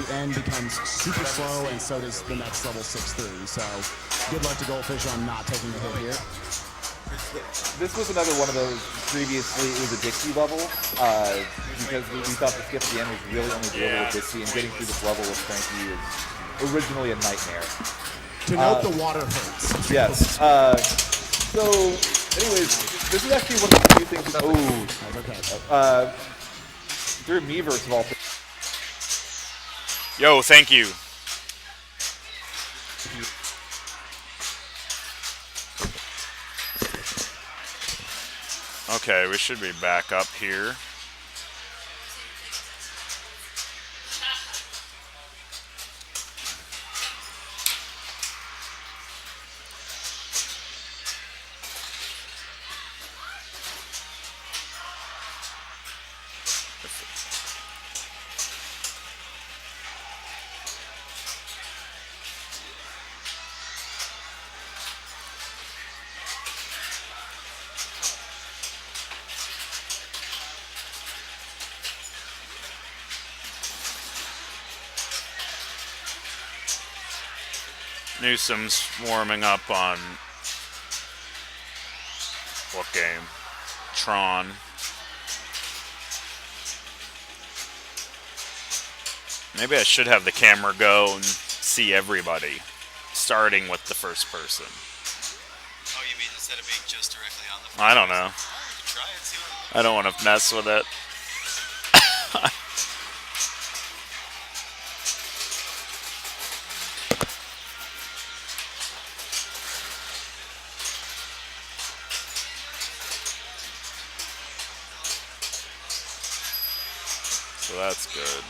the end becomes super slow, and so does the next level 6-3. So good luck to Goldfish on not taking a hit here. This was another one of those, previously it was a Dixie level, because we thought the skip at the end was really only doable with Dixie, and getting through this level with Frankie is originally a nightmare. To note, the water hurts. Yes. So, anyways, this is actually one of the few things. Okay. Through Miiverse of all things. Yo, thank you. Okay, we should be back up here. Newsom's warming up on what game? Tron. Maybe I should have the camera go and see everybody, starting with the first person. Oh, you mean instead of being just directly on the phone? I don't know. You can try it, see what I don't want to mess with it. So that's good.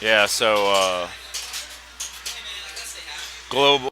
Yeah, so global.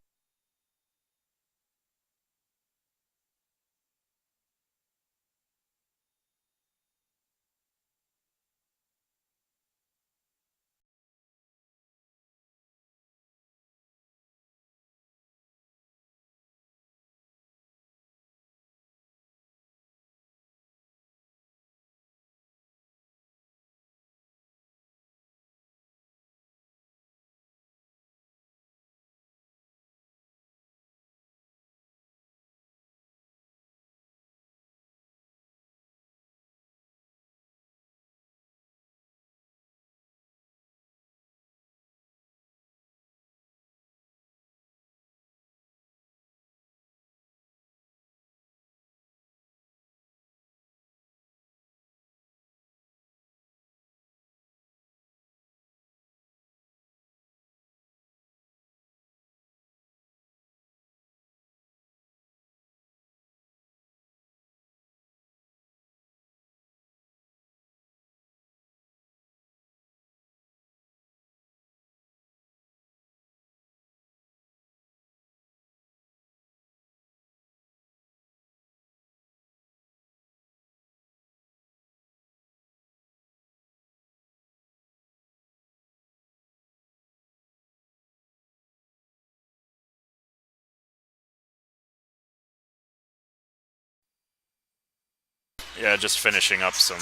Yeah, just finishing up some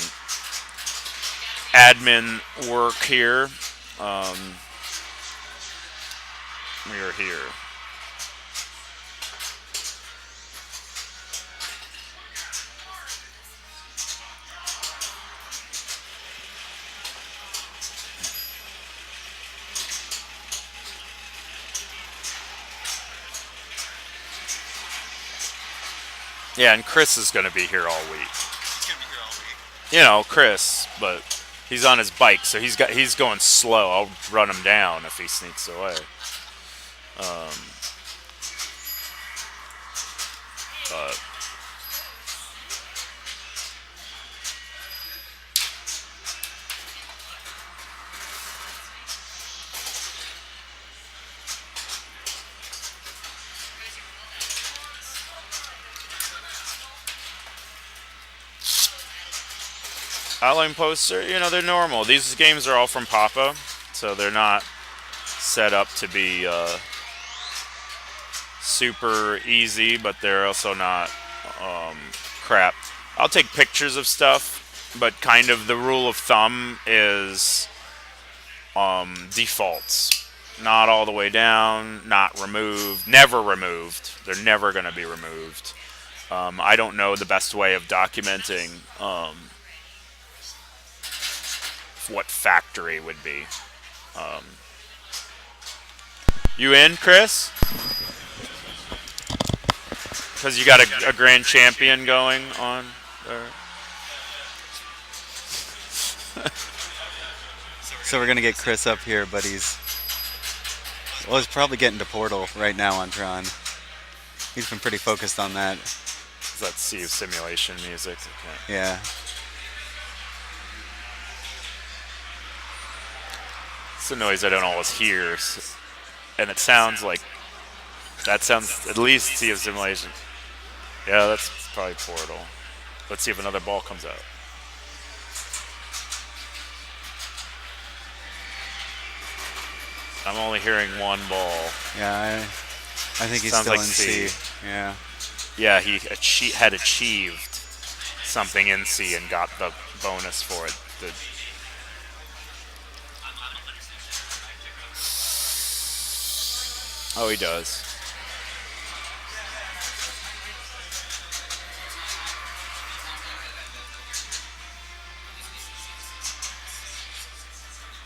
admin work here. We are here. Yeah, and Chris is going to be here all week. He's gonna be here all week. You know, Chris, but he's on his bike, so he's going slow. I'll run him down if he sneaks away. But outline poster, you know, they're normal. These games are all from Papa, so they're not set up to be super easy, but they're also not crap. I'll take pictures of stuff but kind of the rule of thumb is defaults. Not all the way down, not removed, never removed. They're never going to be removed. I don't know the best way of documenting what factory would be. You in, Chris? Because you got a grand champion going on there. So we're gonna get Chris up here, but he's probably getting to Portal right now on Tron. He's been pretty focused on that. Is that Sea of Simulation music? Okay. Yeah. It's a noise I don't always hear, and it sounds like that sounds at least Sea of Simulation. Yeah, that's probably Portal. Let's see if another ball comes out. I'm only hearing one ball. Yeah, I think he's Sounds still like in C. C. Yeah. Yeah, he had achieved something in C and got the bonus for it. Oh, he does.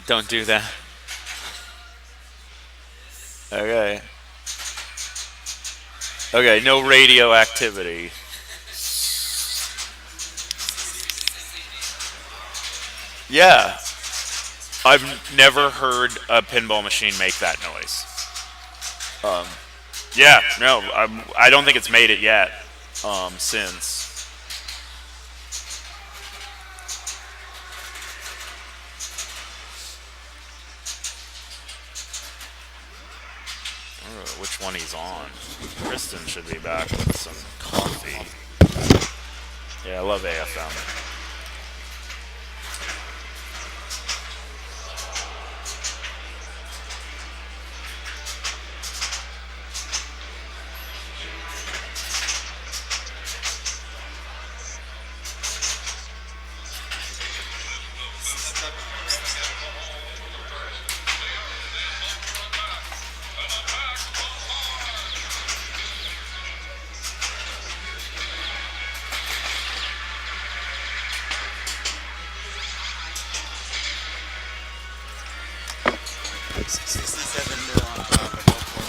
Don't do that. Okay. Okay, no radioactivity. Yeah. I've never heard a pinball machine make that noise. Yeah, no, I don't think it's made it yet. Since. I don't know which one he's on. Kristen should be back with some coffee. Yeah, I love AFM.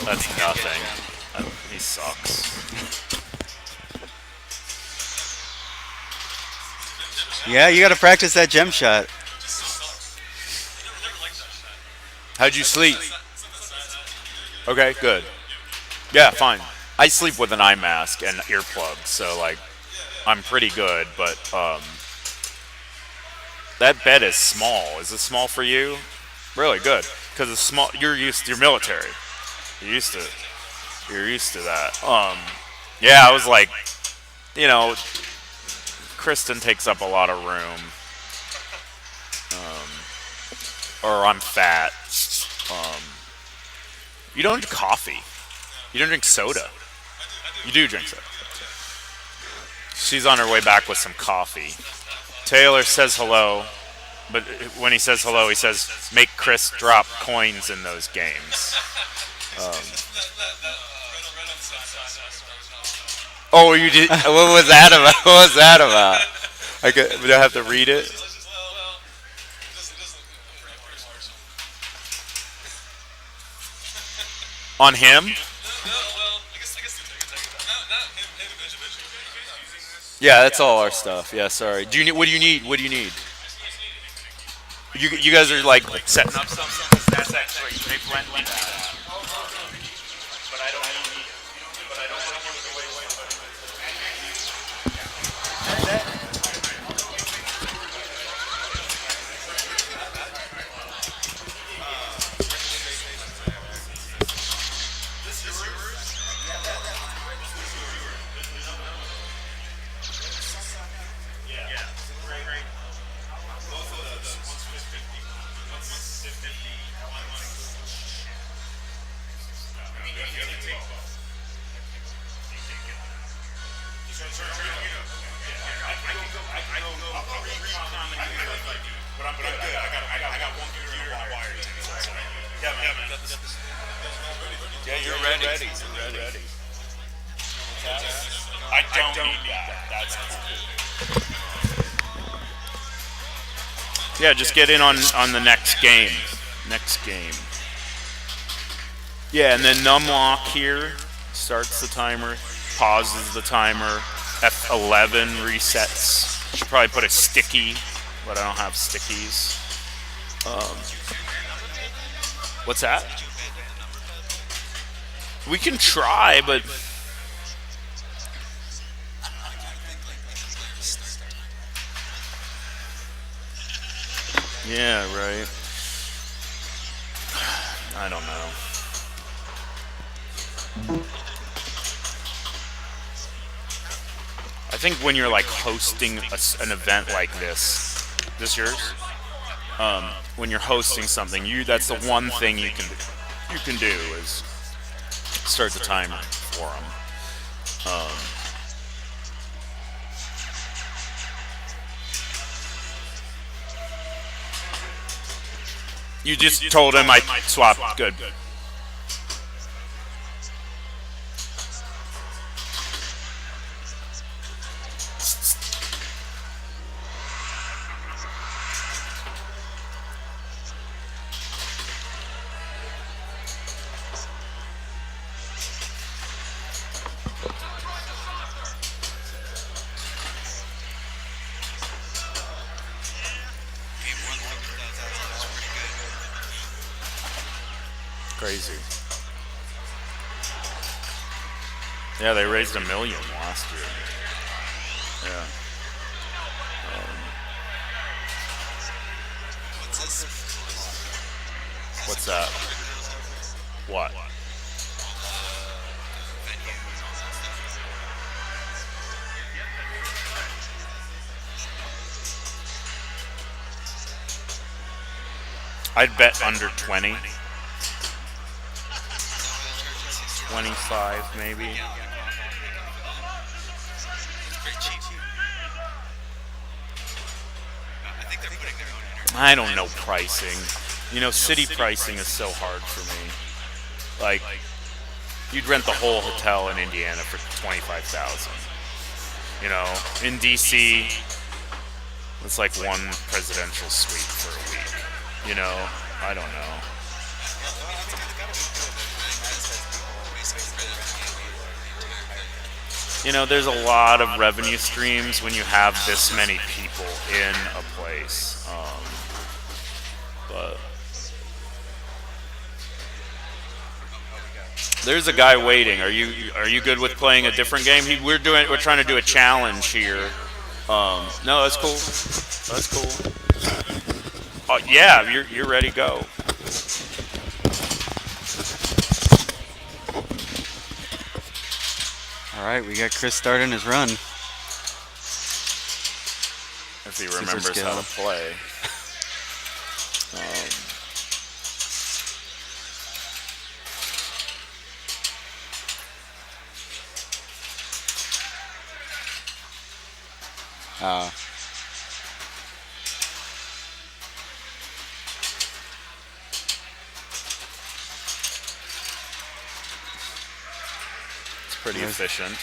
That's nothing. He sucks. Yeah, you got to practice that gem shot. How'd you sleep? Okay, good. Yeah, fine. I sleep with an eye mask and earplugs, so like I'm pretty good, but that bed is small. Is it small for you? Really good. Because it's small. You're military. You're used to that. Yeah, I was like, Kristen takes up a lot of room. Or I'm fat. You don't drink coffee. You don't drink soda. You do drink soda. She's on her way back with some coffee. Taylor says hello, but when he says hello, he says, make Chris drop coins in those games. Oh, you did? What was that about? What was that about? Do I have to read it? On him? Yeah, that's all our stuff. Yeah, sorry. What do you need? What do you need? You guys are like setting up something. That's actually they blend like that. But I don't need. But I don't want to give it away. Take Yeah, you're ready. You're ready. I don't need that. That's cool. Yeah, just get in on the next game. Next game. Yeah, and then numlock here starts the timer, pauses the timer. F11 resets. Should probably put a sticky, but I don't have stickies. What's that? We can try, but yeah, right. I don't know. I think when you're like hosting an event like this yours? When you're hosting something, that's the one thing you can do is start the timer for them. You just told him I swapped. Good. Crazy. Yeah, they raised $1 million last year. Yeah. What's that? What? I'd bet under 20. 25 maybe. I don't know pricing. You know, city pricing is so hard for me. Like, you'd rent the whole hotel in Indiana for $25,000. You know, in DC, it's like one presidential suite for a week. You know, I don't know. You know, there's a lot of revenue streams when you have this many people in a place. But there's a guy waiting. Are you good with playing a different game? We're trying to do a challenge here. No, that's cool. That's cool. Oh yeah, you're ready to go. All right, we got Chris starting his run. If he remembers how to play. It's pretty efficient.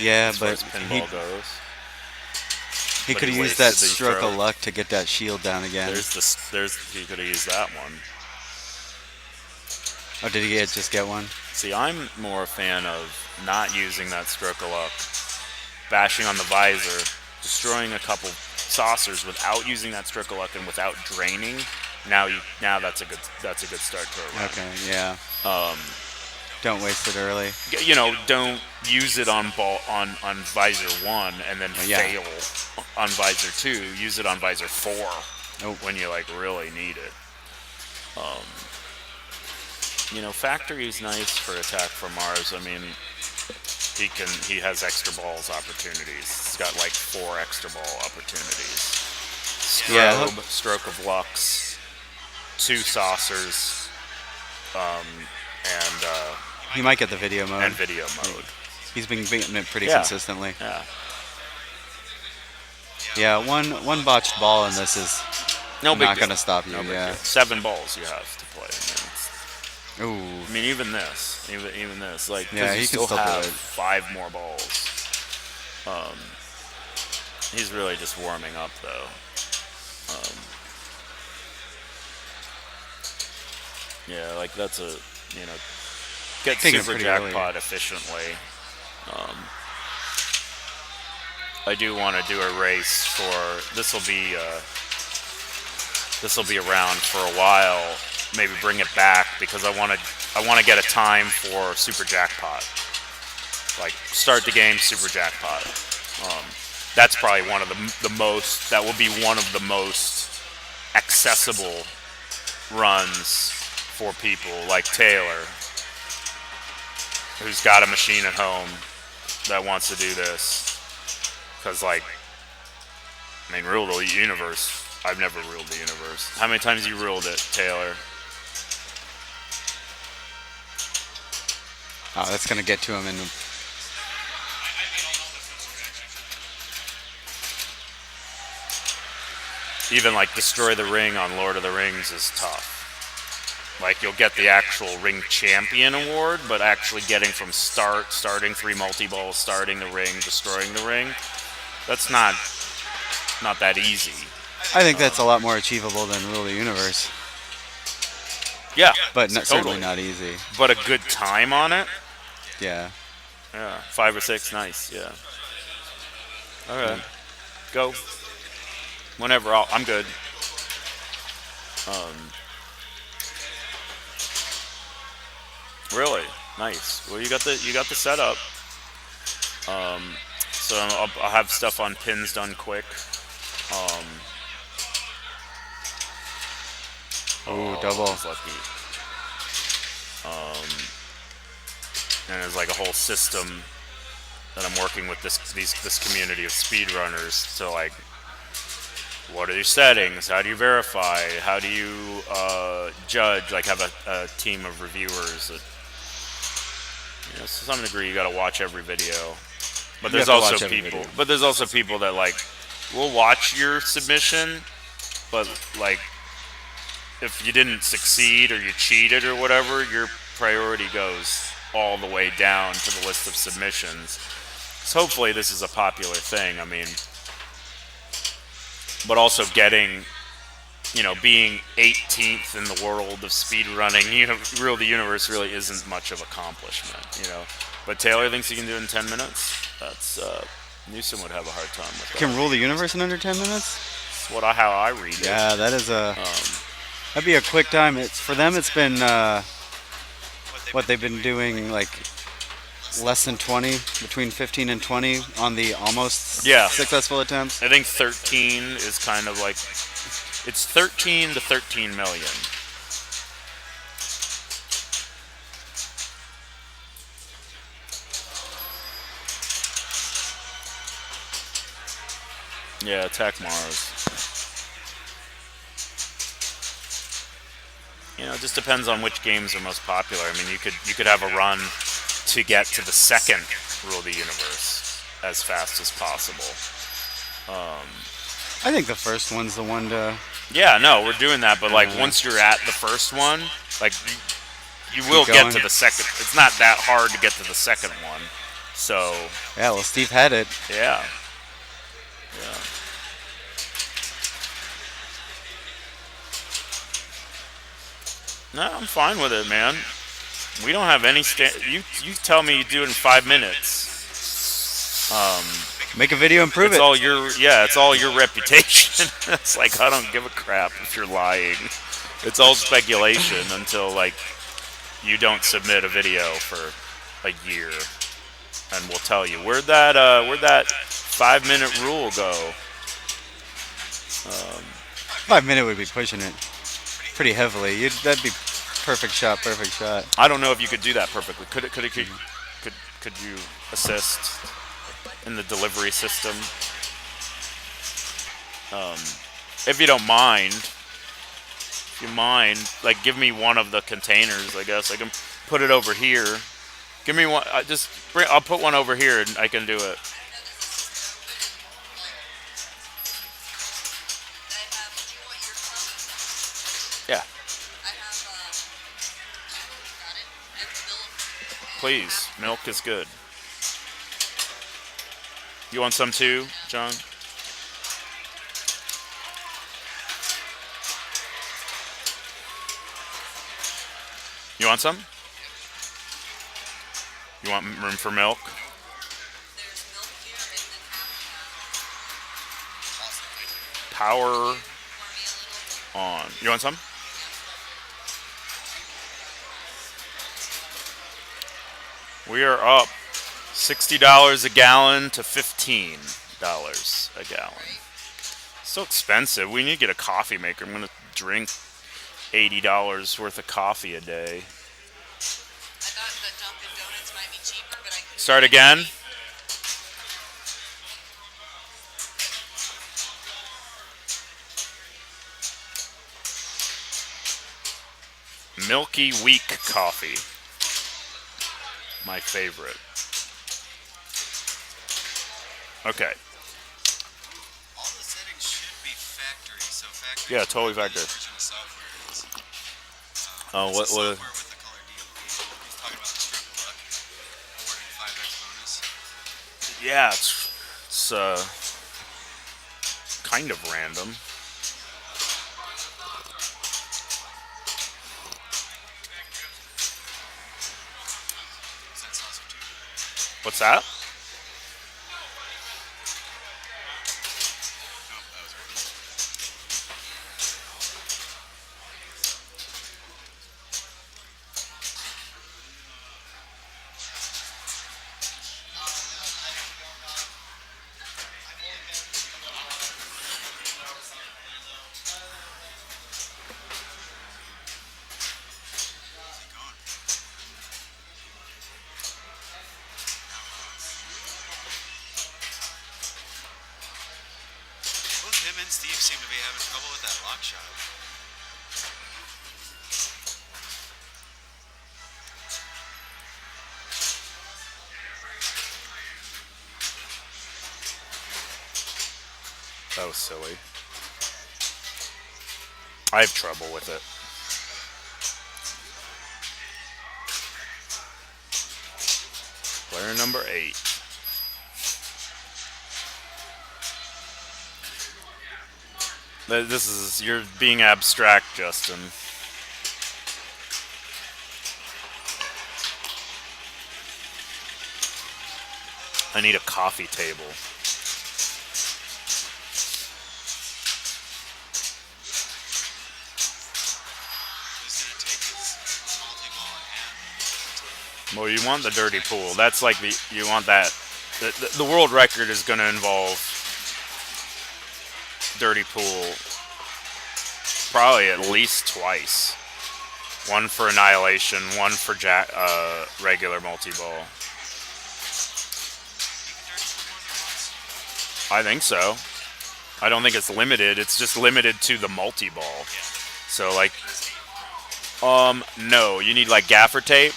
Yeah, as far but as pinball goes. he But could have he used wasted that the stroke throw. of luck to get that shield down again. He could have used that one. Oh, did he just get one? See, I'm more a fan of not using that stroke of luck, bashing on the visor, destroying a couple saucers without using that stroke of luck and without draining. Now that's a good start to a run. Okay, yeah. Don't waste it early. You know, don't use it on visor 1 and then fail on visor 2. Use it on visor 4 when you like really need it. You know, factory is nice for attack from Mars. I mean, he has extra balls opportunities. He's got like 4 extra ball opportunities. Strobe, stroke of Lux, 2 saucers, and he might get the video mode. And video mode. He's been beating it pretty consistently. Yeah. Yeah, one botched ball in this is not going to stop you. No big yeah. deal. 7 balls you have to play. Ooh. I mean, even this, even this, like, 'cause Yeah, you he can still still do have it. 5 more balls. He's really just warming up, though. Yeah, like that's a, get Taking it super pretty early. jackpot efficiently. I do want to do a race for this will be around for a while. Maybe bring it back because I want to get a time for super jackpot. Like start the game super jackpot. That's probably one of the most. That will be one of the most accessible runs for people like Taylor, who's got a machine at home that wants to do this. Because, like, I mean, rule the universe. I've never ruled the universe. How many times you ruled it, Taylor? Oh, that's gonna get to him in. Even, like, Destroy the Ring on Lord of the Rings is tough. Like, you'll get the actual Ring Champion award, but actually getting from starting 3 multi-balls, starting the ring, destroying the ring, that's not that easy. I think that's a lot more achievable than Rule the Universe, Yeah, but certainly totally. not easy. But a good time on it? Yeah. Yeah, 5 or 6, nice, yeah. Okay, go. Whenever, I'm good. Really nice. Well, you got the setup. So I'll have stuff on pins done quick. Ooh, double. He's lucky. And there's like a whole system that I'm working with this community of speedrunners to like, what are your settings? How do you verify? How do you judge? Like have a team of reviewers that, to some degree, you got to watch every video. But You there's have to watch also every people. video. But there's also people that like will watch your submission, but like if you didn't succeed or you cheated or whatever, your priority goes all the way down to the list of submissions. So hopefully this is a popular thing. I mean, but also getting, being 18th in the world of speedrunning, Rule the Universe really isn't much of an accomplishment, But Taylor thinks he can do it in 10 minutes. That's, Newsom would have a hard time with that. Can Rule the Universe in under 10 minutes? That's how I read it. Yeah, that is a. That'd be a quick time. For them, it's been what they've been doing like less than 20, between 15 and 20 on the almost successful attempts. I think 13 is kind of like, it's 13 to 13 million. Yeah, attack Mars. It just depends on which games are most popular. I mean, you could have a run to get to the second Rule of the Universe as fast as possible. I think the first one's the one to. Yeah, no, we're doing that, but like once you're at the first one, like you will get to the second. It's not that hard to get to the second one. So Yeah, well, Steve had it. yeah. No, I'm fine with it, man. We don't have any you tell me you do it in 5 minutes. Make a video and prove It's it. all it's all your reputation. It's like I don't give a crap if you're lying. It's all speculation until like you don't submit a video for a year, and we'll tell you where'd that 5-minute rule go. 5 minute would be pushing it pretty heavily. That'd be perfect shot. I don't know if you could do that perfectly. Could you assist in the delivery system? If you don't mind, like give me one of the containers. I guess I can put it over here. Give me one. I'll put one over here and I can do it. Yeah. please. Milk is good. You want some too, John? You want some? You want room for milk? Power on. You want some? We are up $60 a gallon to $15 a gallon. So expensive. We need to get a coffee maker. I'm going to drink $80 worth of coffee a day. I thought the Dunkin' Donuts might be cheaper, but I couldn't. Start again. Milky Weak coffee. My favorite. Okay. All the settings should be factory, so factory. Yeah, totally factory. Original software is. Oh, It's what? the software with the color DLP. He's talking about the stroke of luck, awarding 5x bonus. Yeah, it's kind of random. Is that saucer too? What's that? No, that was right. Both him and Steve seem to be having trouble with that lock shot. That was silly. I have trouble with it. Player number 8. This is, you're being abstract, Justin. I need a coffee table. Who's gonna take his multi-ball and Well, you want the dirty pool. That's like you want that. The world record is going to involve dirty pool probably at least twice. One for annihilation, one for regular multi-ball. I think so. I don't think it's limited. It's just limited to the multi-ball. So like, no, you need like gaffer tape.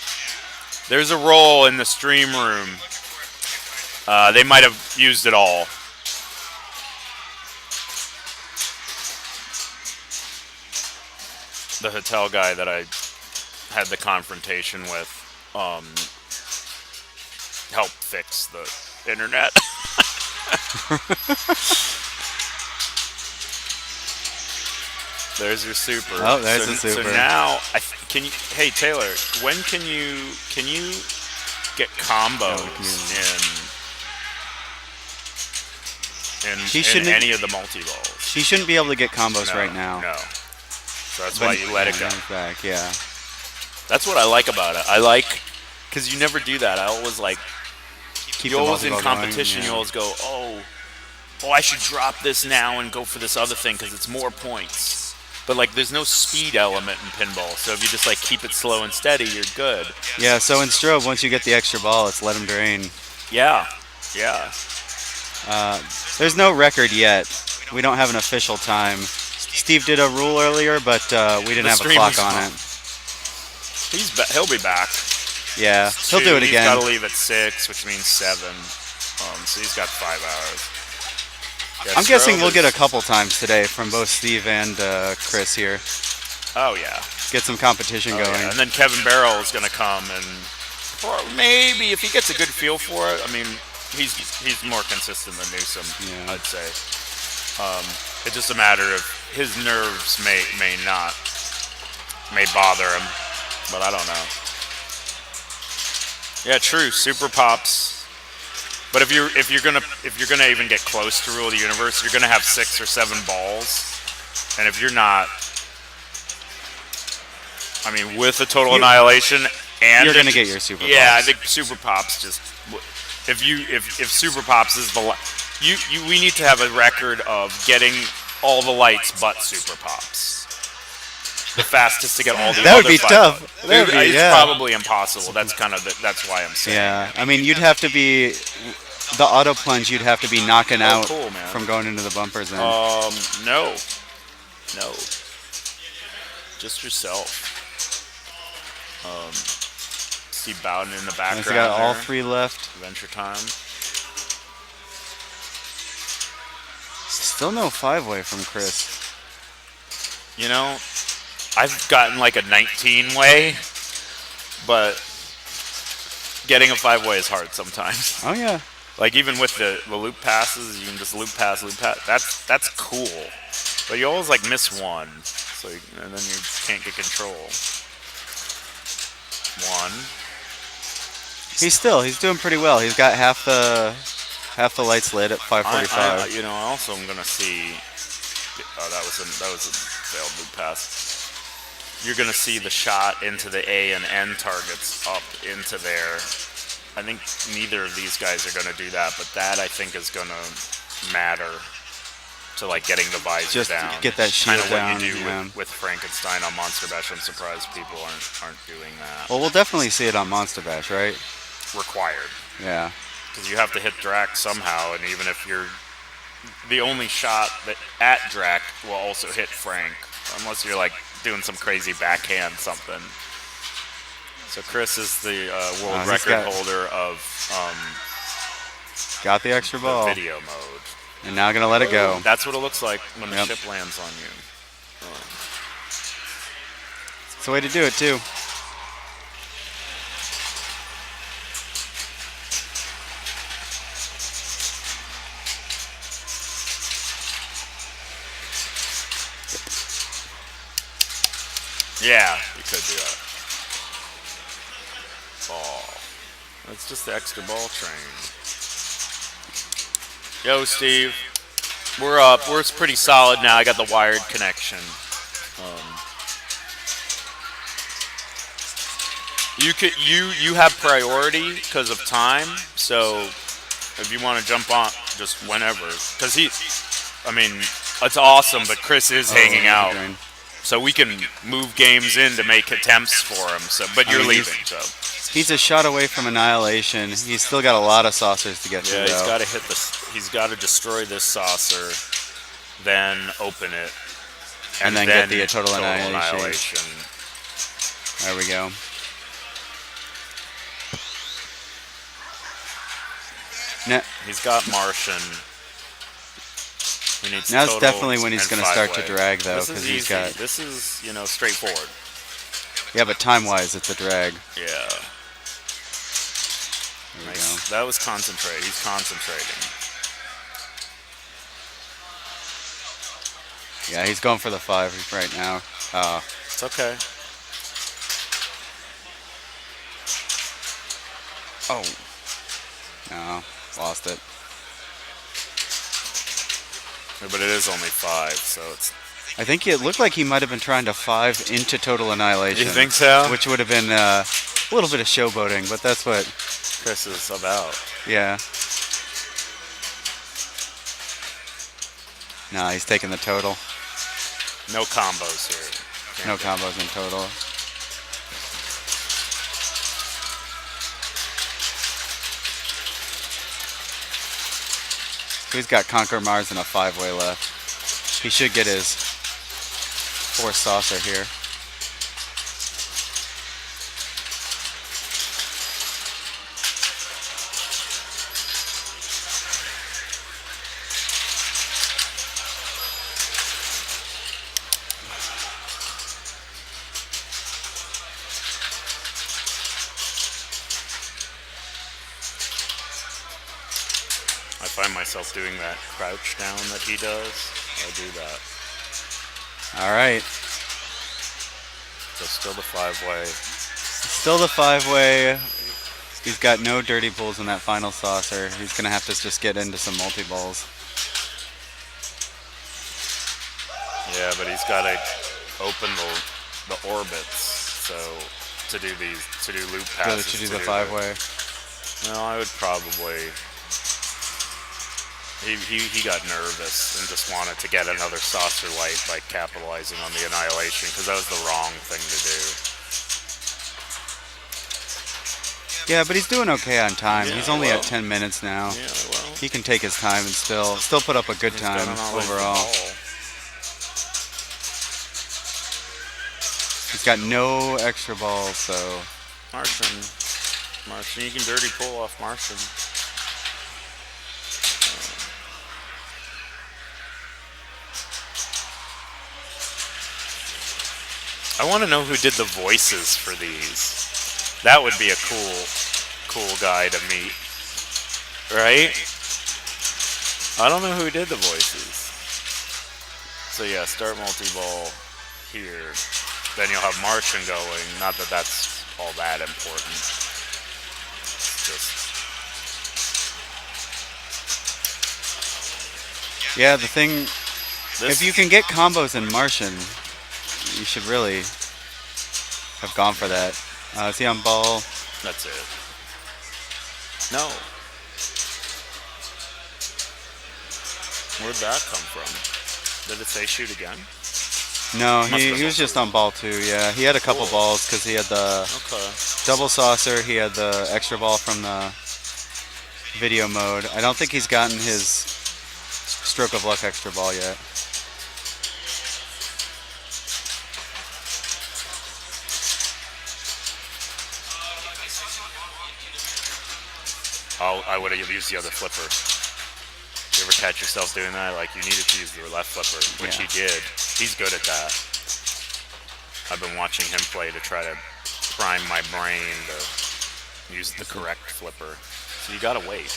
There's a roll in the stream room. They might have used it all. The hotel guy that I had the confrontation with helped fix the internet. There's your super. Oh, there's the super. So now, can you? Hey Taylor, when can you get combos in any of the multi balls? She shouldn't be able to get combos No, right now. No. So that's why you let it go. Back, yeah. That's what I like about it. I like because you never do that. I always like. Keep You the always in multi-ball going, competition. yeah. You always go, oh, I should drop this now and go for this other thing because it's more points. But like, there's no speed element in pinball, so if you just like keep it slow and steady, you're good. Yeah, so in strobe, once you get the extra ball, it's let them drain. Yeah, yeah. There's no record yet. We don't have an official time. Steve did a rule earlier, but we didn't The have a stream clock was on on. it. He'll be back. Yeah, he'll do it He's again. got to leave at 6, which means 7. So he's got 5 hours. Yeah, I'm guessing Strobe we'll get a is- couple times today from both Steve and Chris here. Oh yeah. Get some competition Oh, going. yeah. And then Kevin Barrell is going to come and Or maybe if he gets a good feel for it. I mean, he's more consistent than Newsom, Yeah. I'd say. It's just a matter of his nerves may bother him, but I don't know. Yeah, true. Super Pops. But if you're gonna even get close to Rule of the Universe, you're gonna have 6 or 7 balls, and if you're not, I mean, with a Total Annihilation and You're gonna get your Super Yeah, I Pops. think Super Pops just if Super Pops is we need to have a record of getting all the lights but Super Pops. The fastest to get all the That would other be 5 tough. buttons. That would be, It's yeah. probably impossible. That's why I'm saying. Yeah, I mean, you'd have to be the auto plunge. You'd have to be knocking out cool, man. from going into the bumpers. Then No. Just yourself. Steve Bowden in the background. he's got all there. 3 left. Adventure Time. Still no 5-way from Chris. You know, I've gotten like a 19-way, but getting a 5-way is hard sometimes. Oh yeah, Like even with the loop passes, you can just loop pass. That's cool. But you always like miss one, and then you can't get control. 1. he's doing pretty well. He's got half the lights lit at 5:45. I also am gonna see. Oh, that was a failed loop pass. You're gonna see the shot into the A and N targets up into there. I think neither of these guys are gonna do that, but that I think is gonna matter to like getting the visor Just to down. get that shield Kind of what down, you do yeah. with Frankenstein on Monster Bash. I'm surprised people aren't doing that. Well, we'll definitely see it on Monster Bash, right? Required. Yeah. Because you have to hit Drac somehow, and even if you're the only shot that at Drac will also hit Frank, unless you're like doing some crazy backhand something. So Chris is the world he's record got- holder of Got the extra the ball, video mode. and now gonna let it go. That's what it looks like when the Yep. ship lands on you. It's the way to do it too. Yeah, you could do that. Ball. That's just the extra ball train. Yo, Steve. We're up. We're pretty solid now. I got the wired connection. You have priority because of time. So if you want to jump on, just whenever. Because it's awesome. But Chris is hanging out. Drain. So we can move games in to make attempts for him. So, but you're mean, leaving. So He's a shot away from annihilation. He's still got a lot of saucers to get through. yeah, he's though. got to hit this. He's got to destroy this saucer, then open it, And then get the total annihilation. annihilation. There we go. Now, He's got Martian. He needs Now's total definitely when he's and gonna start to 5-way. drag, though, This is 'cause he's easy. got- This is straightforward. yeah, but time-wise, it's a drag. Yeah. There we go. Nice. That was concentrate. He's concentrating. Yeah, he's going for the 5 right now. It's okay. Oh. No, lost it. But it is only 5, so it's. I think it looked like he might have been trying to 5 into total annihilation. You think so? Which would have been a little bit of showboating, but that's what, Chris is about. yeah. No, he's taking the total. No combos here. No combos in total. He's got Conquer Mars and a 5-way left. He should get his 4th saucer here. find myself doing that crouch down that he does, I'll do that. All right. So still the 5-way. Still the 5-way. He's got no dirty pulls in that final saucer. He's going to have to just get into some multi-balls. Yeah, but he's got to open the orbits. So to do loop passes. To do the 5-way. No, I would probably. He got nervous and just wanted to get another saucer light by capitalizing on the annihilation because that was the wrong thing to do. Yeah, but he's doing okay on time. Yeah, He's only well. at 10 minutes now. Yeah, well. He can take his time and still put up a good He's time got an overall. ball. He's got no extra balls, so Martian, you can dirty pull off Martian. I want to know who did the voices for these. That would be a cool guy to meet, right? I don't know who did the voices. So yeah, start multi-ball here. Then you'll have Martian going. Not that that's all that important. Just yeah, the thing, this. if you can get combos in Martian, you should really have gone for that. Is he on ball? That's it. No. Where'd that come from? Did it say shoot again? No, Must have he been was just on ball 2, yeah. He had a couple Cool. balls because he had the Okay. double saucer, he had the extra ball from the video mode. I don't think he's gotten his stroke of luck extra ball yet. I would have used the other flipper. You ever catch yourself doing that? Like you needed to use the left flipper, which Yeah. he did. He's good at that. I've been watching him play to try to prime my brain to use the correct flipper. So you gotta wait.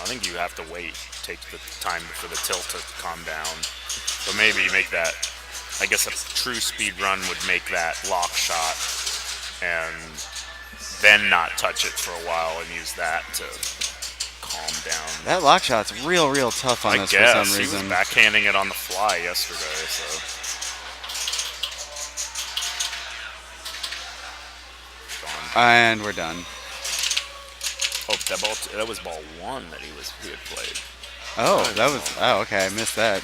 I think you have to wait. Take the time for the tilt to calm down. But maybe you make that. I guess a true speed run would make that lock shot and then not touch it for a while and use that to calm down. That lock shot's real tough on I this guess for some he was reason. backhanding it on the fly yesterday, so. Gone. And we're done. Oh, that was ball 1 that he had played. Oh, oh, okay, I missed that.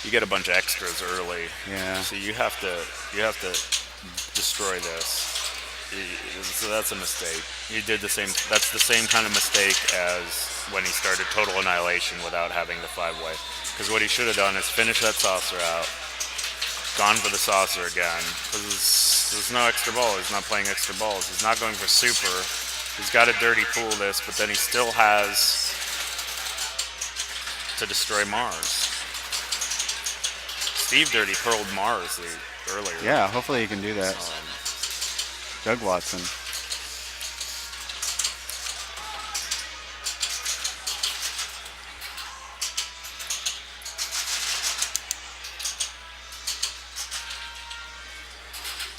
You get a bunch of extras early. Yeah. So you have to destroy this. So that's a mistake. He did the same. That's the same kind of mistake as when he started Total Annihilation without having the 5-way. Because what he should have done is finish that saucer out, gone for the saucer again. Because there's no extra ball. He's not playing extra balls. He's not going for super. He's got to dirty pool this, but then he still has to destroy Mars. Steve dirty pearled Mars earlier. Yeah, hopefully you can do that. Doug Watson.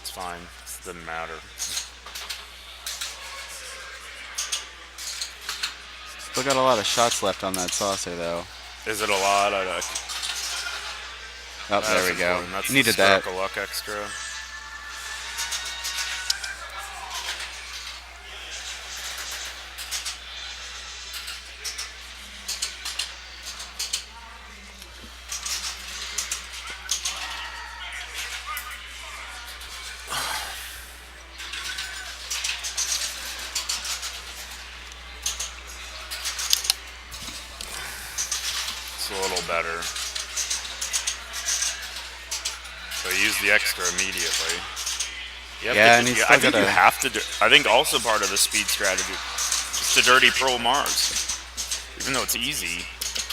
It's fine. It doesn't matter. Still got a lot of shots left on that saucer, though. Is it a lot? Oh, there we go. That's Needed the that. stroke of luck extra. It's a little better. So use the extra immediately. You have Yeah, to, and he's I still think you gotta- have to. I think also part of the speed strategy is to dirty pearl Mars. Even though it's easy,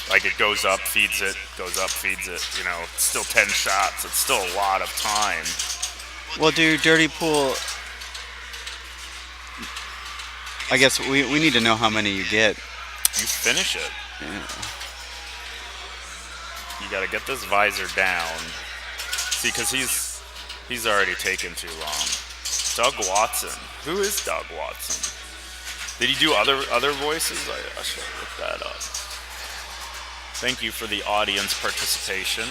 like it goes up, feeds it, goes up, feeds it. You know, it's still 10 shots. It's still a lot of time. Well, do Dirty Pool... I guess we need to know how many you get. You finish it. You got to get this visor down. See, because he's already taken too long. Doug Watson. Who is Doug Watson? Did he do other voices? I should look that up. Thank you for the audience participation.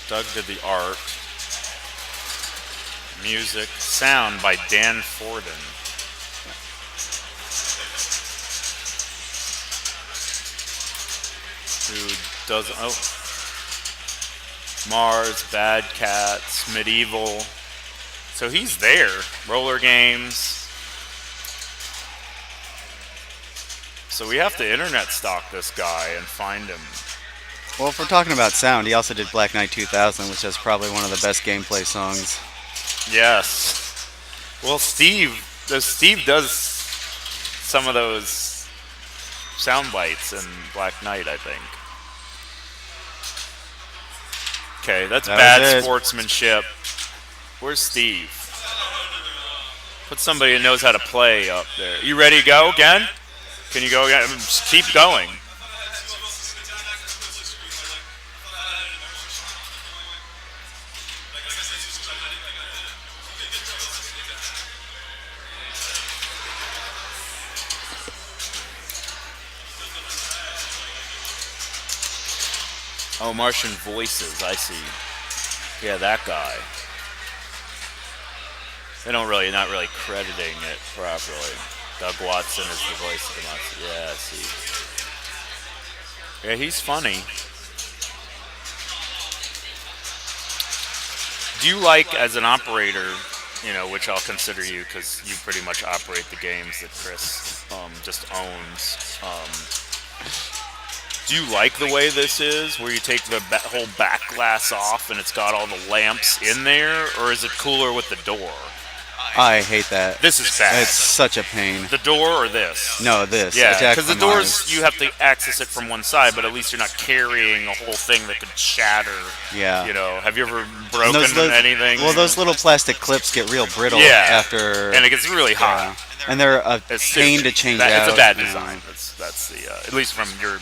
Doug did the art. Music. Sound by Dan Forden. Who does... Oh. Mars, Bad Cats, Medieval. So he's there. Roller Games. So we have to internet stalk this guy and find him. Well, if we're talking about sound, he also did Black Knight 2000, which is probably one of the best gameplay songs. Yes. Well, Steve does some of those sound bites in Black Knight, I think. Okay, that's bad sportsmanship. Where's Steve? Put somebody who knows how to play up there. You ready to go again? Can you go again? Just keep going. Oh, Martian Voices, I see. Yeah, that guy. They not really crediting it properly. Doug Watson is the voice of the monster. Yeah, I see. Yeah, he's funny. Do you like, as an operator, which I'll consider you because you pretty much operate the games that Chris just owns, do you like the way this is, where you take the whole back glass off and it's got all the lamps in there, or is it cooler with the door? I hate that. This is bad. It's such a pain. The door or this? No, this. Yeah, because the doors, mine. you have to access it from one side, but at least you're not carrying a whole thing that could shatter. Yeah. Have you ever broken anything? Well, those little plastic clips get real brittle after... And it gets really hot. And they're a pain to change out. It's a bad design. That's the, at least from your...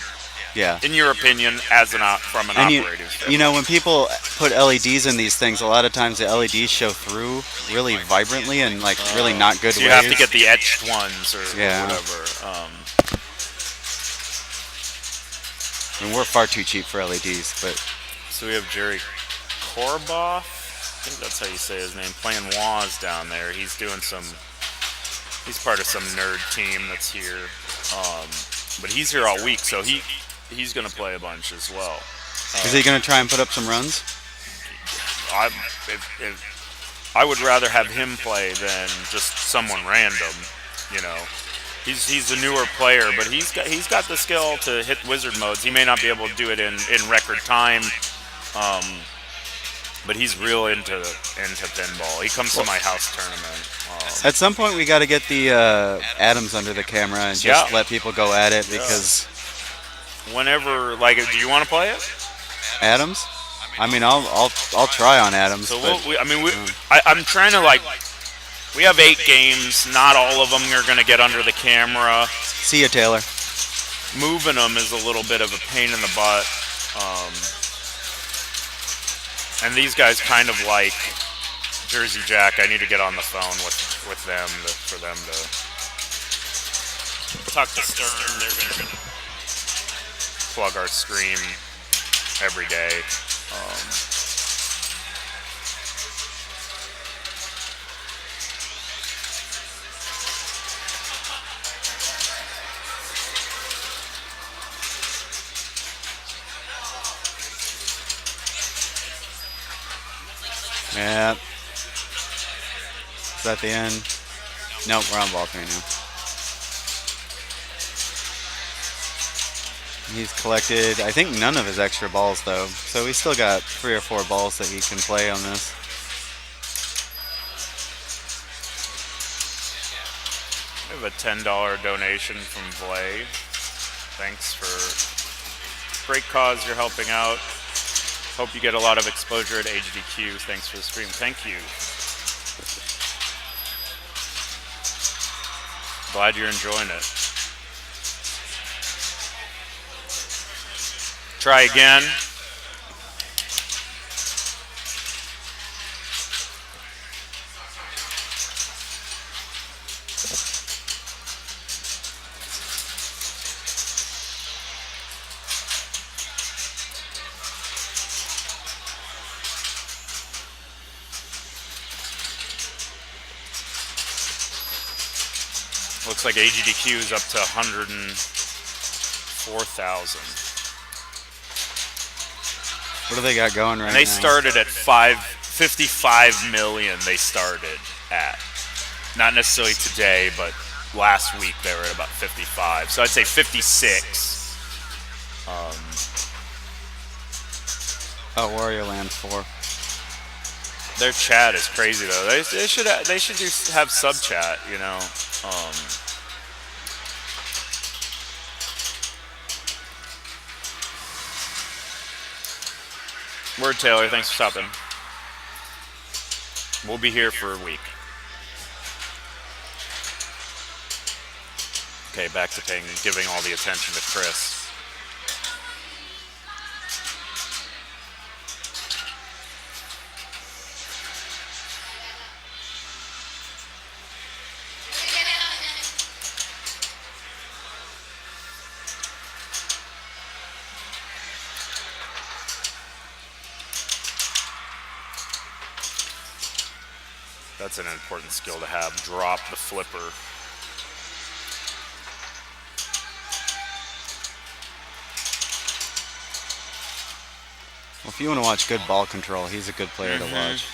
Yeah. In your opinion, from an operator. When people put LEDs in these things, a lot of times the LEDs show through really vibrantly and really not good so ways. You have to get the etched ones or whatever. And we're far too cheap for LEDs, but. So we have Jerry Korboff. I think that's how you say his name. Playing Waz down there. He's doing he's part of some nerd team that's here. But he's here all week, so he's going to play a bunch as well. Is he going to try and put up some runs? I would rather have him play than just someone random. He's a newer player, but he's got the skill to hit wizard modes. He may not be able to do it in record time, but he's real into pinball. He comes to my house tournament. At some point, we got to get the Adams under the camera and just let people go at it because. Whenever, do you want to play it? Adams? I mean, I'll try on Adams. So I'm trying to we have 8 games. Not all of them are going to get under the camera. See you, Taylor. Moving them is a little bit of a pain in the butt. And these guys kind of like Jersey Jack. I need to get on the phone with them for them to talk to Stern. They're going to plug our stream every day. Yeah. Is that the end? Nope, we're on ball 3 now. He's collected, I think, none of his extra balls, though. So we still got 3 or 4 balls that he can play on this. We have a $10 donation from Vlay. Thanks for great cause you're helping out. Hope you get a lot of exposure at AGDQ. Thanks for the stream. Thank you. Glad you're enjoying it. Try again. Looks like AGDQ is up to 104,000. What do they got going right And they now? started at 55 million. They started at, not necessarily today, but last week they were at about 55. So I'd say 56. Oh, Warrior Land 4. Their chat is crazy though. They should have sub chat, you know. Word Taylor, thanks for stopping. We'll be here for a week. Okay, back to giving all the attention to Chris. That's an important skill to have. Drop the flipper. Well, if you want to watch good ball control, he's a good player to watch.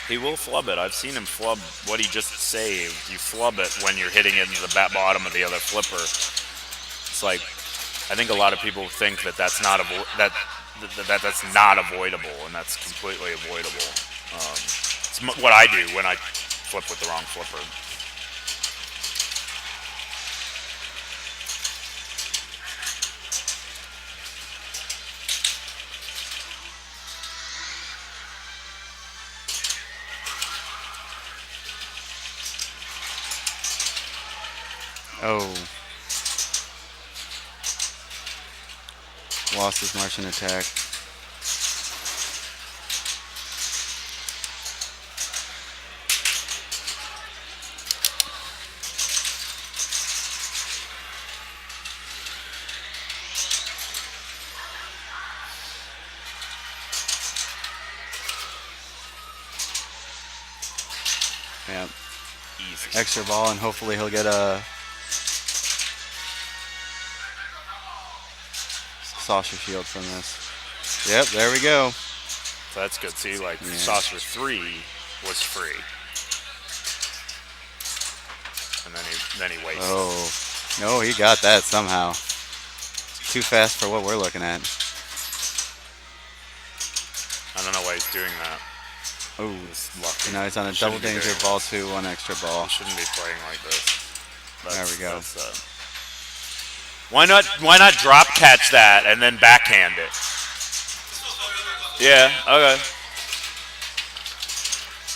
He will flub it. I've seen him flub what he just saved. You flub it when you're hitting it into the bottom of the other flipper. It's like, I think a lot of people think that that's not that's not avoidable, and that's completely avoidable. It's what I do when I flip with the wrong flipper. Oh. Lost his Martian attack. Yeah. Easy. Extra ball, and hopefully he'll get a saucer shield from this. Yep, there we go. So that's good. See, like Yeah. Saucer 3 was free. And then he wasted. Oh. No, he got that somehow. Too fast for what we're looking at. I don't know why he's doing that. Oh. He's lucky. Now he's on a Shouldn't double be danger doing ball this. 2, 1 extra ball. He shouldn't be playing like this. There we go. Why not drop catch that and then backhand it? Yeah, okay.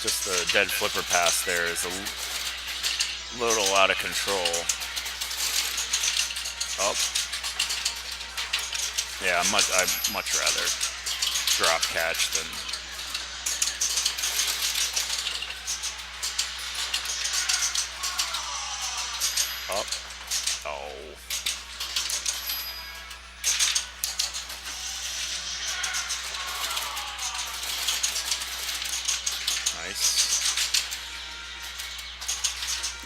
Just the dead flipper pass there is a little out of control. Oh. Yeah, I'd much rather drop catch than. Oh. Oh. Nice.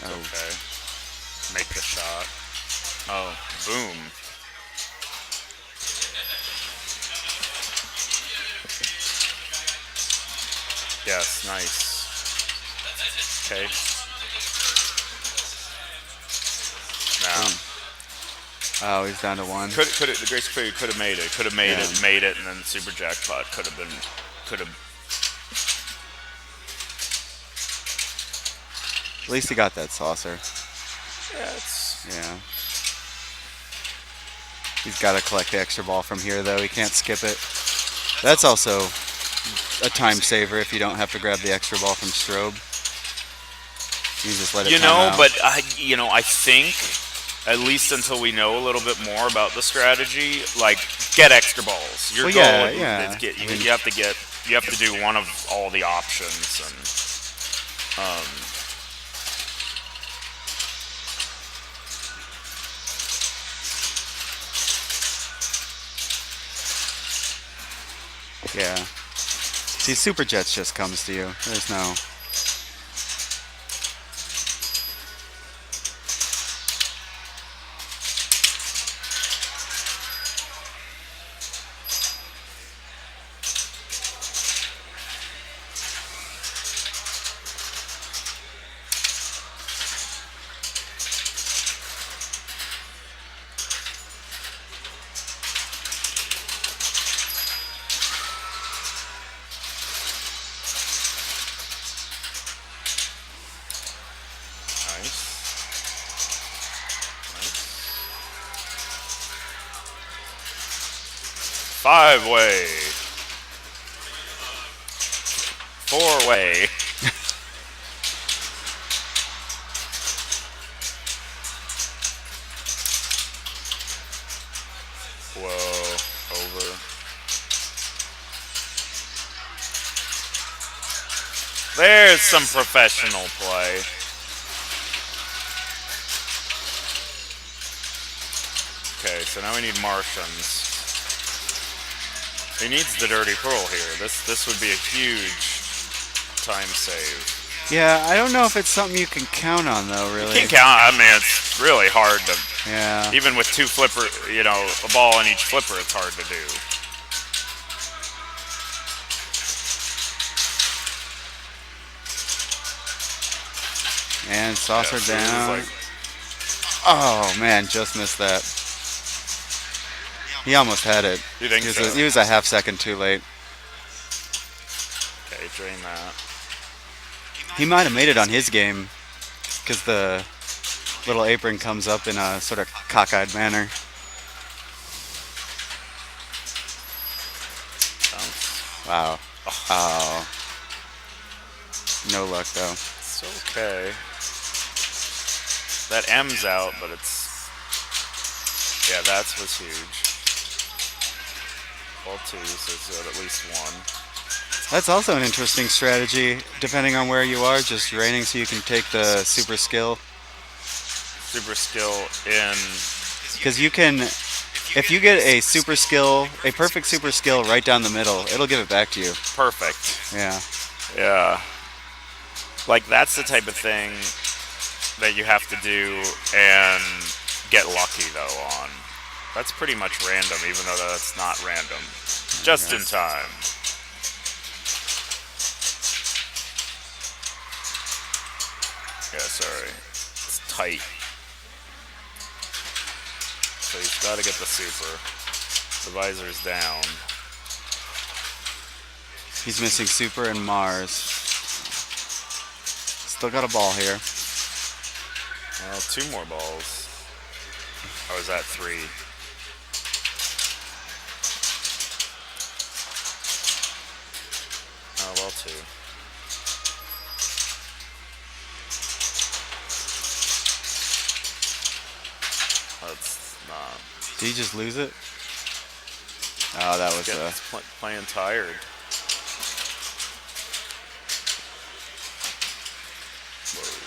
Oh. Okay. Make the shot. Oh, boom. Yes, nice. Okay. Now. Oh, he's down to 1. The Grace Query could have made it. Could have made Yeah. made it, and then Super Jackpot could have. At least he got that saucer. Yeah, it's. Yeah. He's got to collect the extra ball from here, though. He can't skip it. That's also a time saver if you don't have to grab the extra ball from strobe. You just let it You time know, out. but I think at least until we know a little bit more about the strategy, like get extra balls. Your Well, goal yeah, is yeah. get I mean- you have to do one of all the options and Yeah. See, Super Jets just comes to you. There's no. nice. Five-way. Four-way. Whoa, over. There's some professional play. Okay, so now we need Martians. He needs the Dirty Pearl here. This would be a huge time save. Yeah, I don't know if it's something you can count on though. Really. Can't count. I mean, it's really hard to. Yeah. Even with two flipper, a ball in each flipper, it's hard to do. And saucer Yeah, so this is down. like- Oh man, just missed that. He almost had it. You think so? He was a half second too late. Okay, drain that. He might have made it on his game because the little apron comes up in a sort of cockeyed manner. Wow. Oh. No luck though. It's okay. That M's out, but it's. Yeah, that was huge. All two, so it's at least one. That's also an interesting strategy, depending on where you are, just draining so you can take the super skill. Super skill in. Because you can, if you get a super skill, a perfect super skill right down the middle, it'll give it back to you. Perfect. Yeah. Yeah. Like, that's the type of thing that you have to do and get lucky, though, on. That's pretty much random, even though that's not random. Just in time. Yeah, sorry. It's tight. So he's got to get the super. The visor's down. He's missing super and Mars. Still got a ball here. Well, two more balls. I was at three. Oh, well, two. That's not. Did he just lose it? Oh, that was Getting playing tired. Whoa.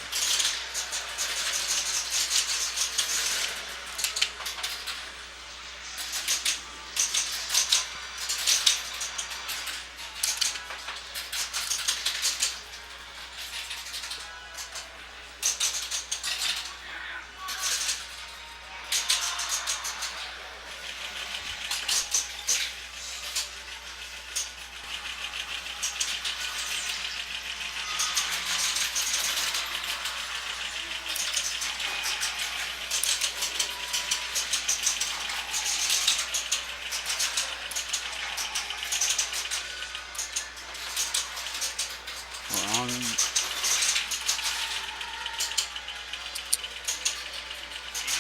wrong.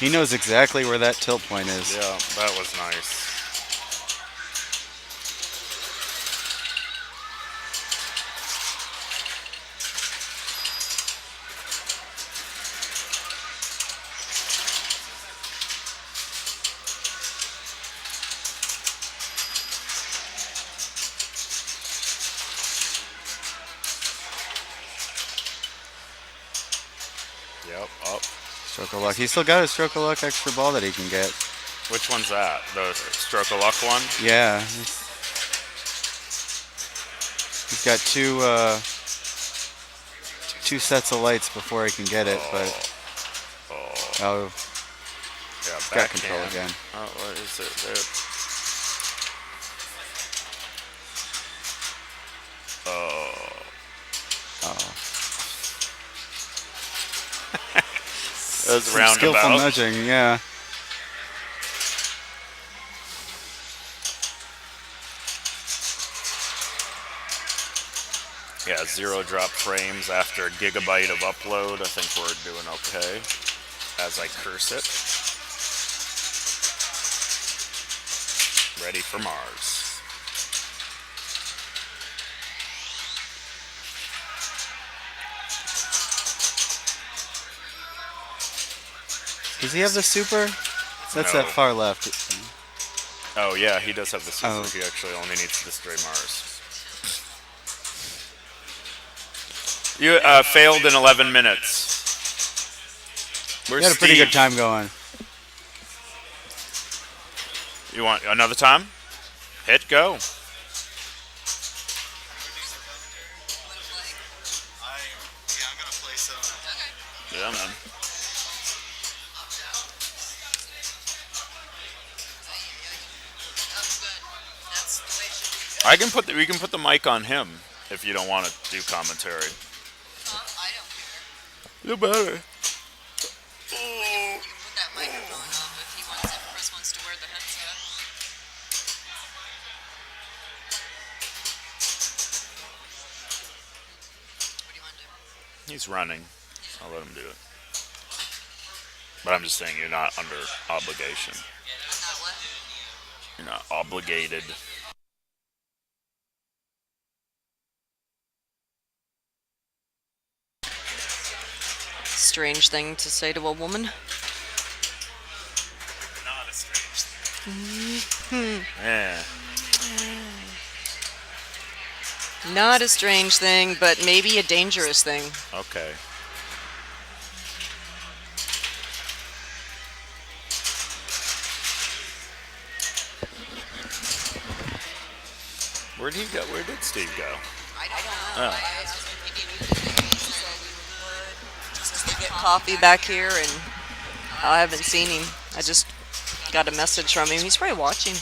He knows exactly where that tilt point is. Yeah, that was nice. Stroke of luck. He's still got a stroke of luck extra ball that he can get. Which one's that? The stroke of luck one? Yeah. He's got two sets of lights before he can get it, but Yeah, he's got control again. Oh, what is it? There. Oh. That was Some skillful roundabout. nudging, yeah. Yeah, 0 drop frames after a gigabyte of upload. I think we're doing okay as I curse it. Ready for Mars. Does he have the super? That's No. that far left. Oh yeah, he does have the super. Oh. He actually only needs to destroy Mars. You failed in 11 minutes. Where's He had a pretty Steve? good time going. You want another time? Hit go. What I'm gonna play some. Yeah, man. That's the way it should be. I can put we can put the mic on him if you don't want to do commentary. I don't care. You better. You can put that microphone on if he wants, if Chris wants to wear the headset. What do you want to do? He's running. I'll let him do it. But I'm just saying you're not under obligation. Not what? You're not obligated. Strange thing to say to a woman. Not a strange thing. Yeah. Not a strange thing, but maybe a dangerous thing. Okay. Where'd he go? Where did Steve go? I don't know. Oh. Just to get coffee back here, and I haven't seen him. I just got a message from him. He's probably watching.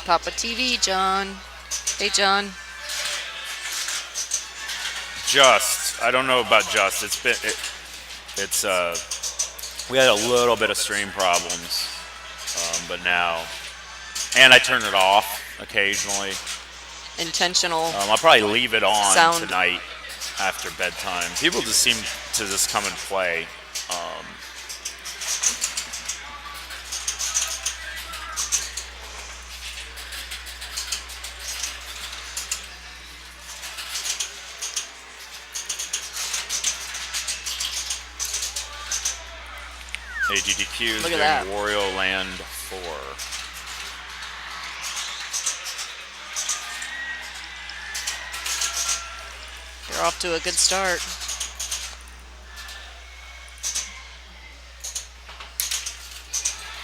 Papa TV, John. Hey, John. Just. I don't know about just. We had a little bit of stream problems, but now, and I turn it off occasionally. Intentional. I'll probably leave it on Sound. tonight after bedtime. People just seem to just come and play. AGDQ is Look doing at that. Wario Land 4. You're off to a good start.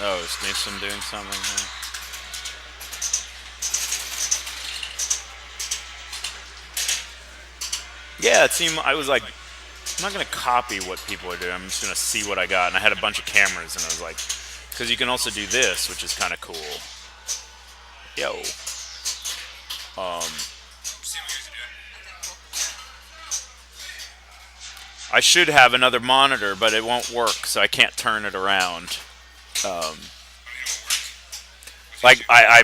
Oh, is Mason doing something here? Yeah, it seemed, I was like, I'm not going to copy what people are doing. I'm just going to see what I got. And I had a bunch of cameras, and I was like, because you can also do this, which is kind of cool. Yo. See what you guys are doing. I should have another monitor, but it won't work, so I can't turn it around. Like I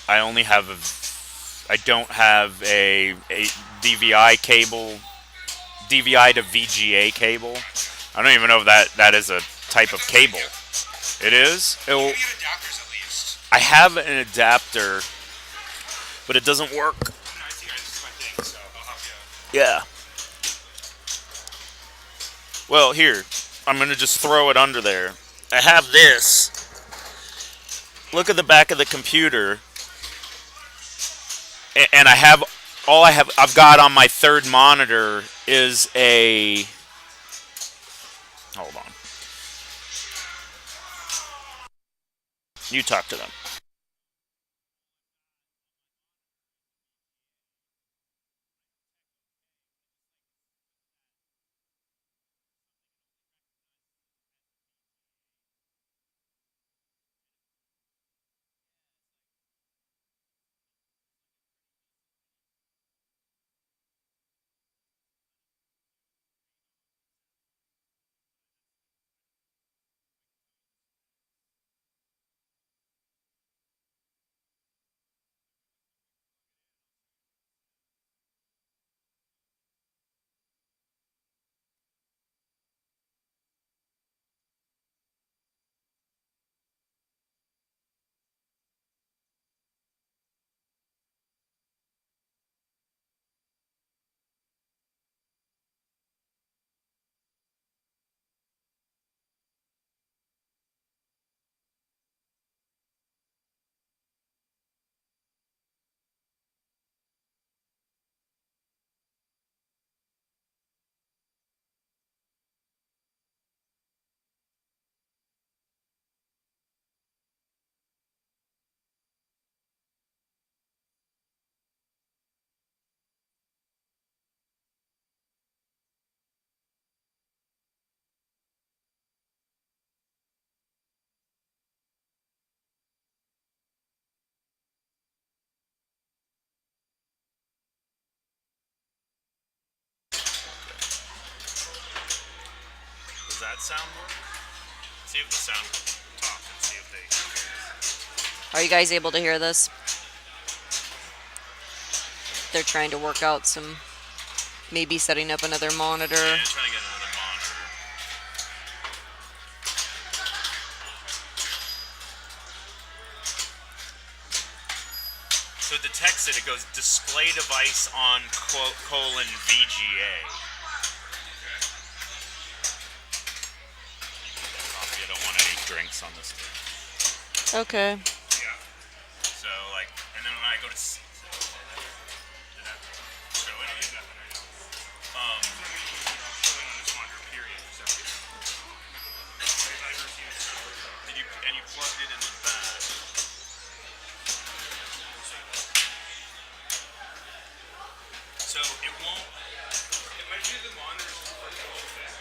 only have I don't have a DVI cable, DVI to VGA cable. I don't even know if that is a type of cable. It is. You need adapters at least. I have an adapter, but it doesn't work. No, this is my thing, so I'll help you. Yeah. Well, here, I'm gonna just throw it under there. I have this. Look at the back of the computer, and I have I've got on my third monitor is a. Hold on. You talk to them. Does that sound work? See if the sound talk and see if they. Are you guys able to hear this? They're trying to work out some, maybe setting up another monitor. Yeah, trying to get another monitor. So it detects it. It goes display device on colon VGA. Coffee. I don't want any drinks on this thing. Okay. Yeah. So like, and then when I go to. Did that show it? Showing on this monitor, period. So, Did you and you plugged it in the back? So it won't. it might be the monitor's for a little bit.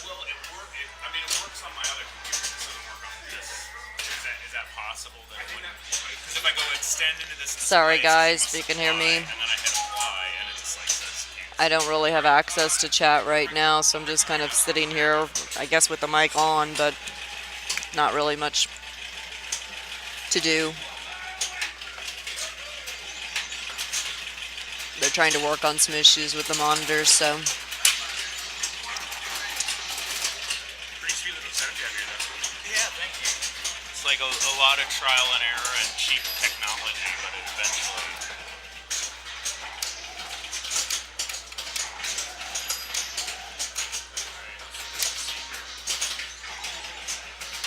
Well, I mean, it works on my other computer. It doesn't work on this. Is that possible? That because if I go extend into this. Sorry, display, guys, it if you must can hear apply, me. And then I hit apply, and it just like says. I don't really have access to chat right now, so I'm just kind of sitting here, I guess, with the mic on, but not really much to do. They're trying to work on some issues with the monitors, so. Pretty sweet little sound you have here, though. Yeah, thank you. It's like a lot of trial and error and cheap technology, but eventually.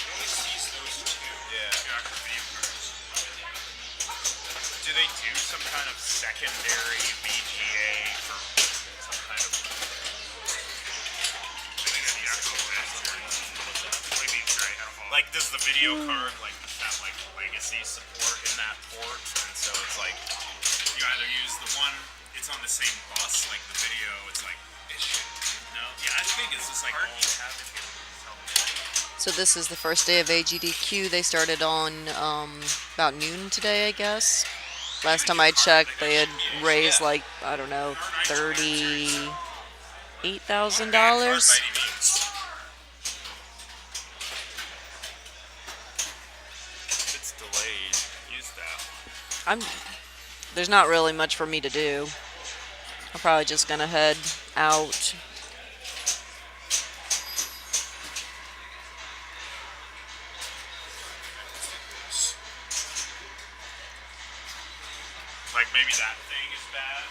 Only sees those two. Yeah. The actual video cards. Do they do some kind of secondary VGA for some kind of? I think it's the actual answer. What do you mean? Sorry, I don't follow. Like, does the video card like have like legacy support in that port? And so it's like you either use the one, it's on the same bus, like the video. It's like It should. no, yeah, I think it's just like Hard all. to have it here. So this is the first day of AGDQ. They started on about noon today, I guess. Last time I checked, they had raised like, I don't know, 30 $8,000. If it's delayed, use that. There's not really much for me to do. I'm probably just gonna head out. Like maybe that thing is bad.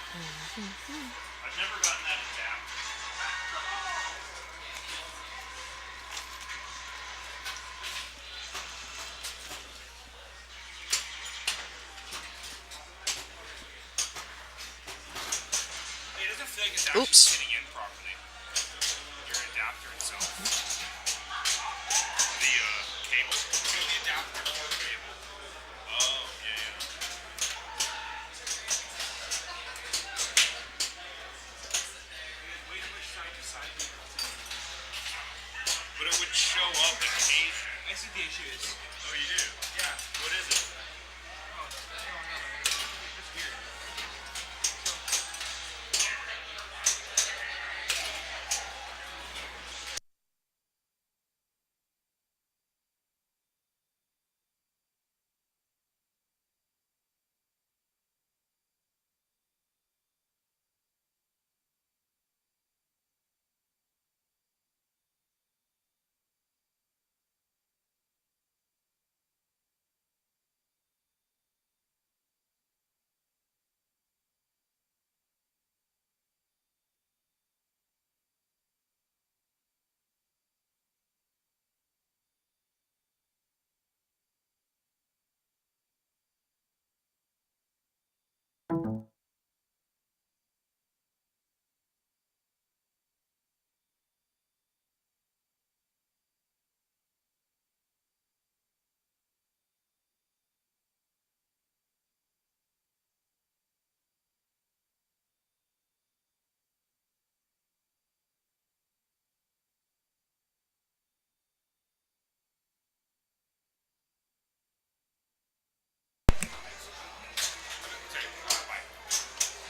I've never gotten that adapter. It doesn't feel like it's actually Oops. sitting in properly. Your adapter itself. The cable? No, the adapter or cable. Oh, yeah, yeah. But it would show up occasionally. I see the issue is. Oh, you do? Yeah. What is it?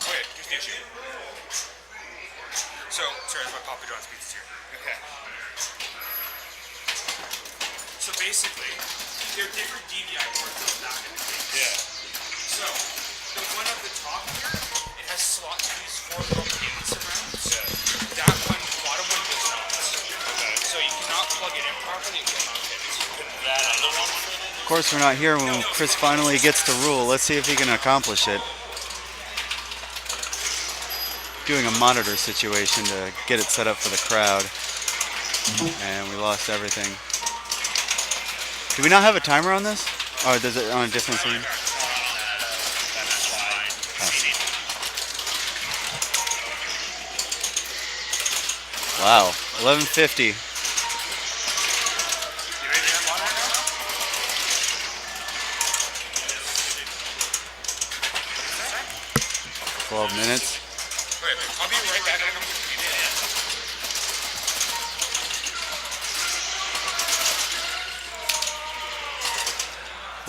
Okay, here's the issue. So, sorry, that's my Papa John's pizza here. Okay. So basically, there are different DVI ports on the back of the case. Yeah. So, the one at the top here, it has slots for these 4 little pins around. Yeah. That one, the bottom one does not. Okay. So you cannot plug it in properly, it will not fit. That other one fit in? Of course, we're not here when Chris finally gets to rule. Let's see if he can accomplish it. Doing a monitor situation to get it set up for the crowd. And we lost everything. Do we not have a timer on this? Or does it on a different scene? Oh. Wow, 11:50. Minutes. Okay, I'll be right back. I'm going to be in.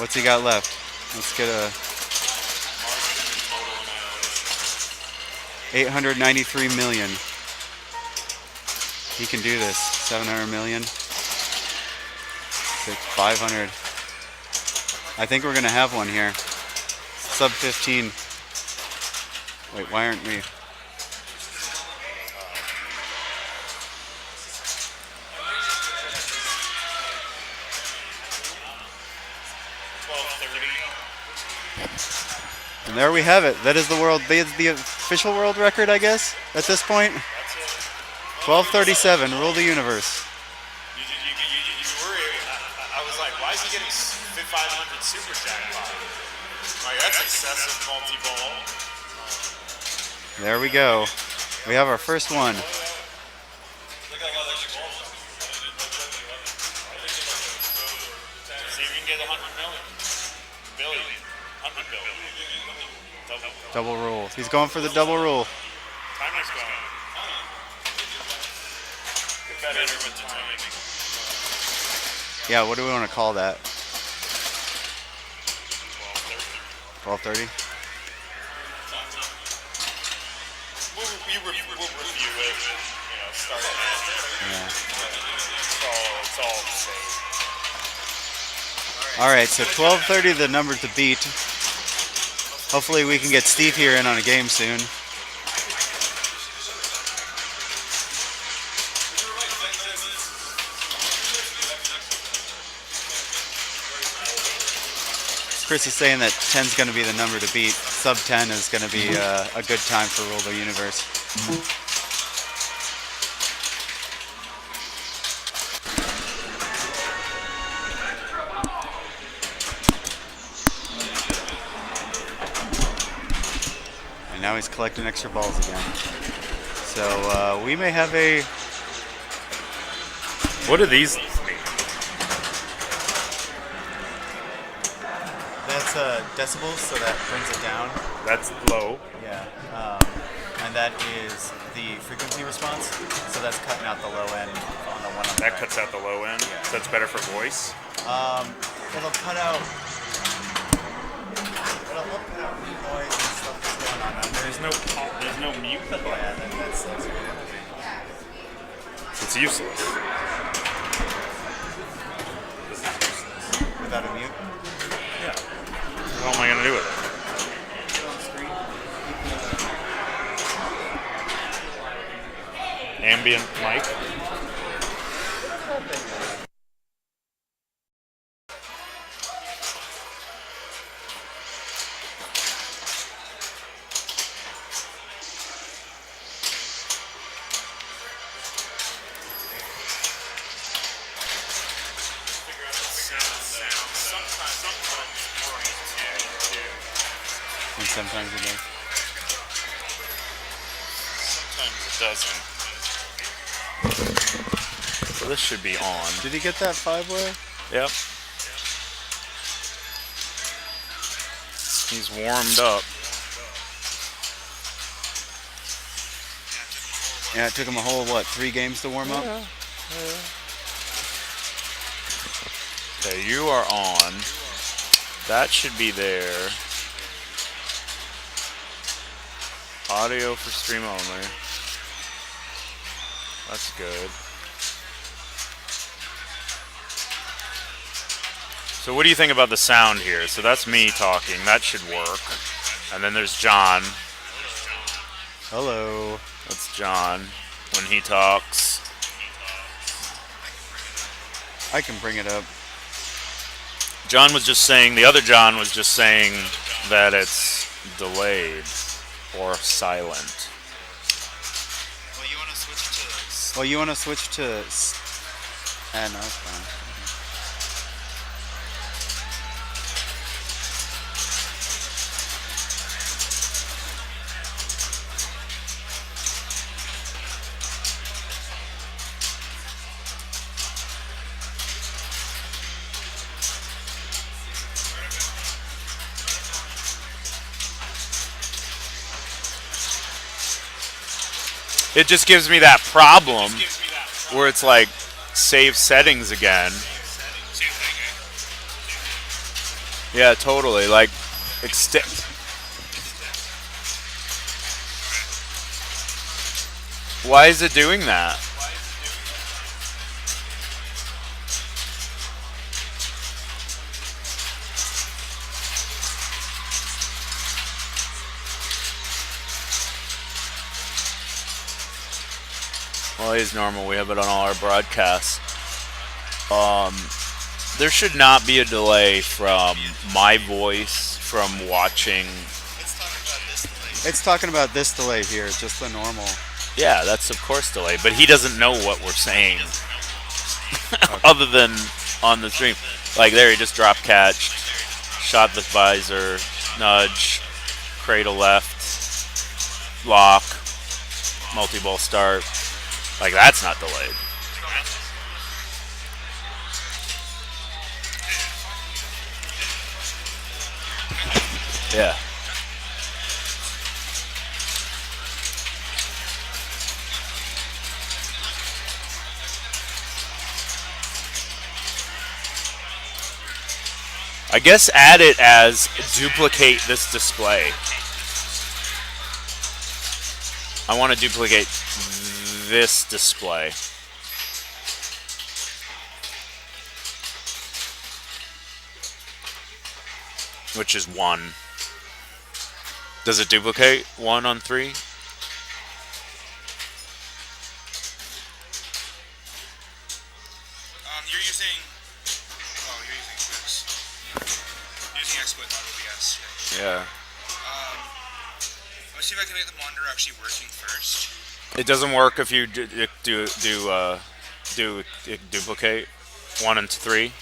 What's he got left? Let's get a 893 million. He can do this. 700 million. 500. I think we're gonna have one here. Sub 15. Wait, why aren't we? And there we have it. That is the world. That's the official world record, I guess, at this point. 12:37. Rule the universe. You worry. I was like, why is he getting 500 super jackpot? Like, that's excessive multi-ball. There we go. We have our first one. See if you can get 100 million. Billion. 100 billion. Double rule. He's going for the double rule. Timer's going. Better with the timing. Yeah, what do we want to call that? 12:30. We'll review it. Yeah. It's all the same. All right, so 12:30, the number to beat. Hopefully, we can get Steve here in on a game soon. Chris is saying that 10's going to be the number to beat. Sub 10 is going to be a good time for Rule the Universe. And now he's collecting extra balls again. So we may have a... What do these mean? That's decibels, so that brings it down. That's low. Yeah. And that is the frequency response. So that's cutting out the low end on the one on the That right. cuts out the low end. So that's better for voice. It'll cut out. It'll help cut out noise and stuff that's going on under. There's no mute. Yeah, that's good. It's useless. Without a mute. Yeah. What am I gonna do with it? Ambient mic. And sometimes it does. Sometimes it doesn't. So this should be on. Did he get that 5-way? Yep. He's warmed up. Yeah, it took him a whole, 3 games to warm up? Okay, you are on. That should be there. Audio for stream only. That's good. So what do you think about the sound here? So that's me talking. That should work. And then there's John. Hello. That's John when he talks. I can bring it up. John was just saying, the other John was just saying that it's delayed or silent. Well, you want to switch to... no, it's fine. It just gives me that problem where it's like save settings again. Yeah, totally. Like why is it doing that? Well, it is normal. We have it on all our broadcasts. There should not be a delay from my voice from watching. It's talking about this delay here, just the normal. Yeah, that's of course delay, but he doesn't know what we're saying other than on the stream. Like there, he just drop catched, shot the visor, nudge, cradle left, lock, multi-ball start. Like that's not delayed. Yeah. I guess add it as duplicate this display. I want to duplicate this display. Which is 1. Does it duplicate 1 on 3? You're using. Oh, you're using this. You're using XSplit, not OBS. Yeah. Let's see if I can make the monitor actually working first. It doesn't work if you do duplicate 1 and 3.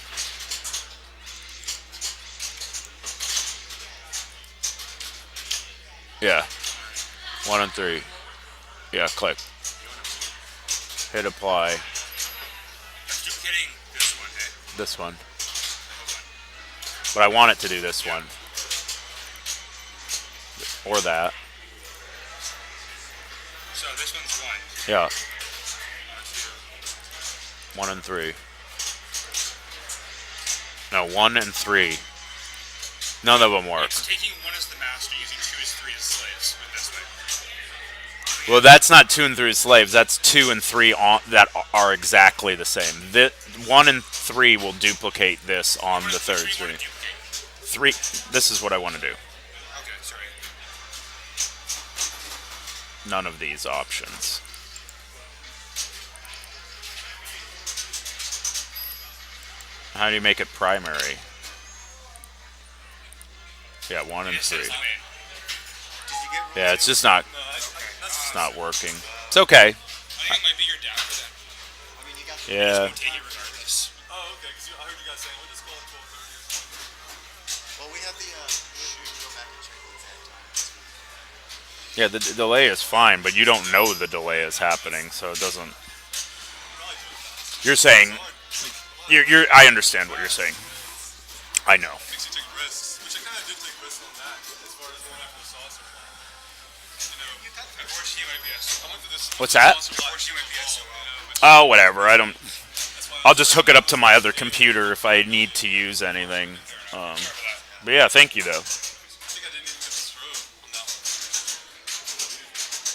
Yeah. 1 and 3. Yeah, click. Hit apply. That's duplicating this one, eh? This one. But I want it to do this one. Or that. So this one's 1. Yeah. 2. 1 and 3. No, 1 and 3. None of them work. It's taking 1 as the master, using 2 as 3 as slaves with this way. Well, that's not 2 and 3 slaves. That's 2 and 3 that are exactly the same. 1 and 3 will duplicate this on the third screen. 3. This is what I want to do. Okay, sorry. None of these options. How do you make it primary? Yeah, 1 and 3. Yeah, it's just not. It's not working. It's okay. I think it might be your dad for them. Yeah. Take it regardless. Oh, okay, because I heard you guys saying, we'll just call it 12:30 or something. Well, we have the, we can go back and check the exact time. Yeah, the delay is fine, but you don't know the delay is happening, so it doesn't. You're saying. I understand what you're saying. I know. Makes you take risks, which I kind of did take risks on that, as far as going after the saucer. You know, Unfortunately, it might be us. I went to this. What's that? Unfortunately, it might be us. Oh, whatever. I don't. I'll just hook it up to my other computer if I need to use anything. But yeah, thank you though. I think I didn't even get the strobe on that one.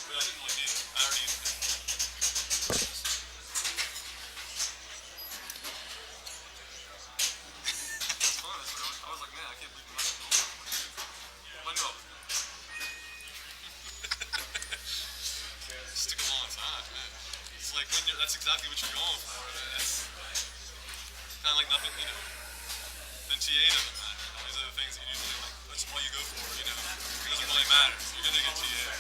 But I didn't really need it. I already used it. It's fun. I was like, man, I can't believe I'm not going to I knew I was good. Stick a long time, man. It's like when that's exactly what you're going for. It's kind of like nothing, you know. Then TA doesn't matter. You know, these are the things that you usually like. That's all you go for, you know. It doesn't really matter. You're gonna get TA.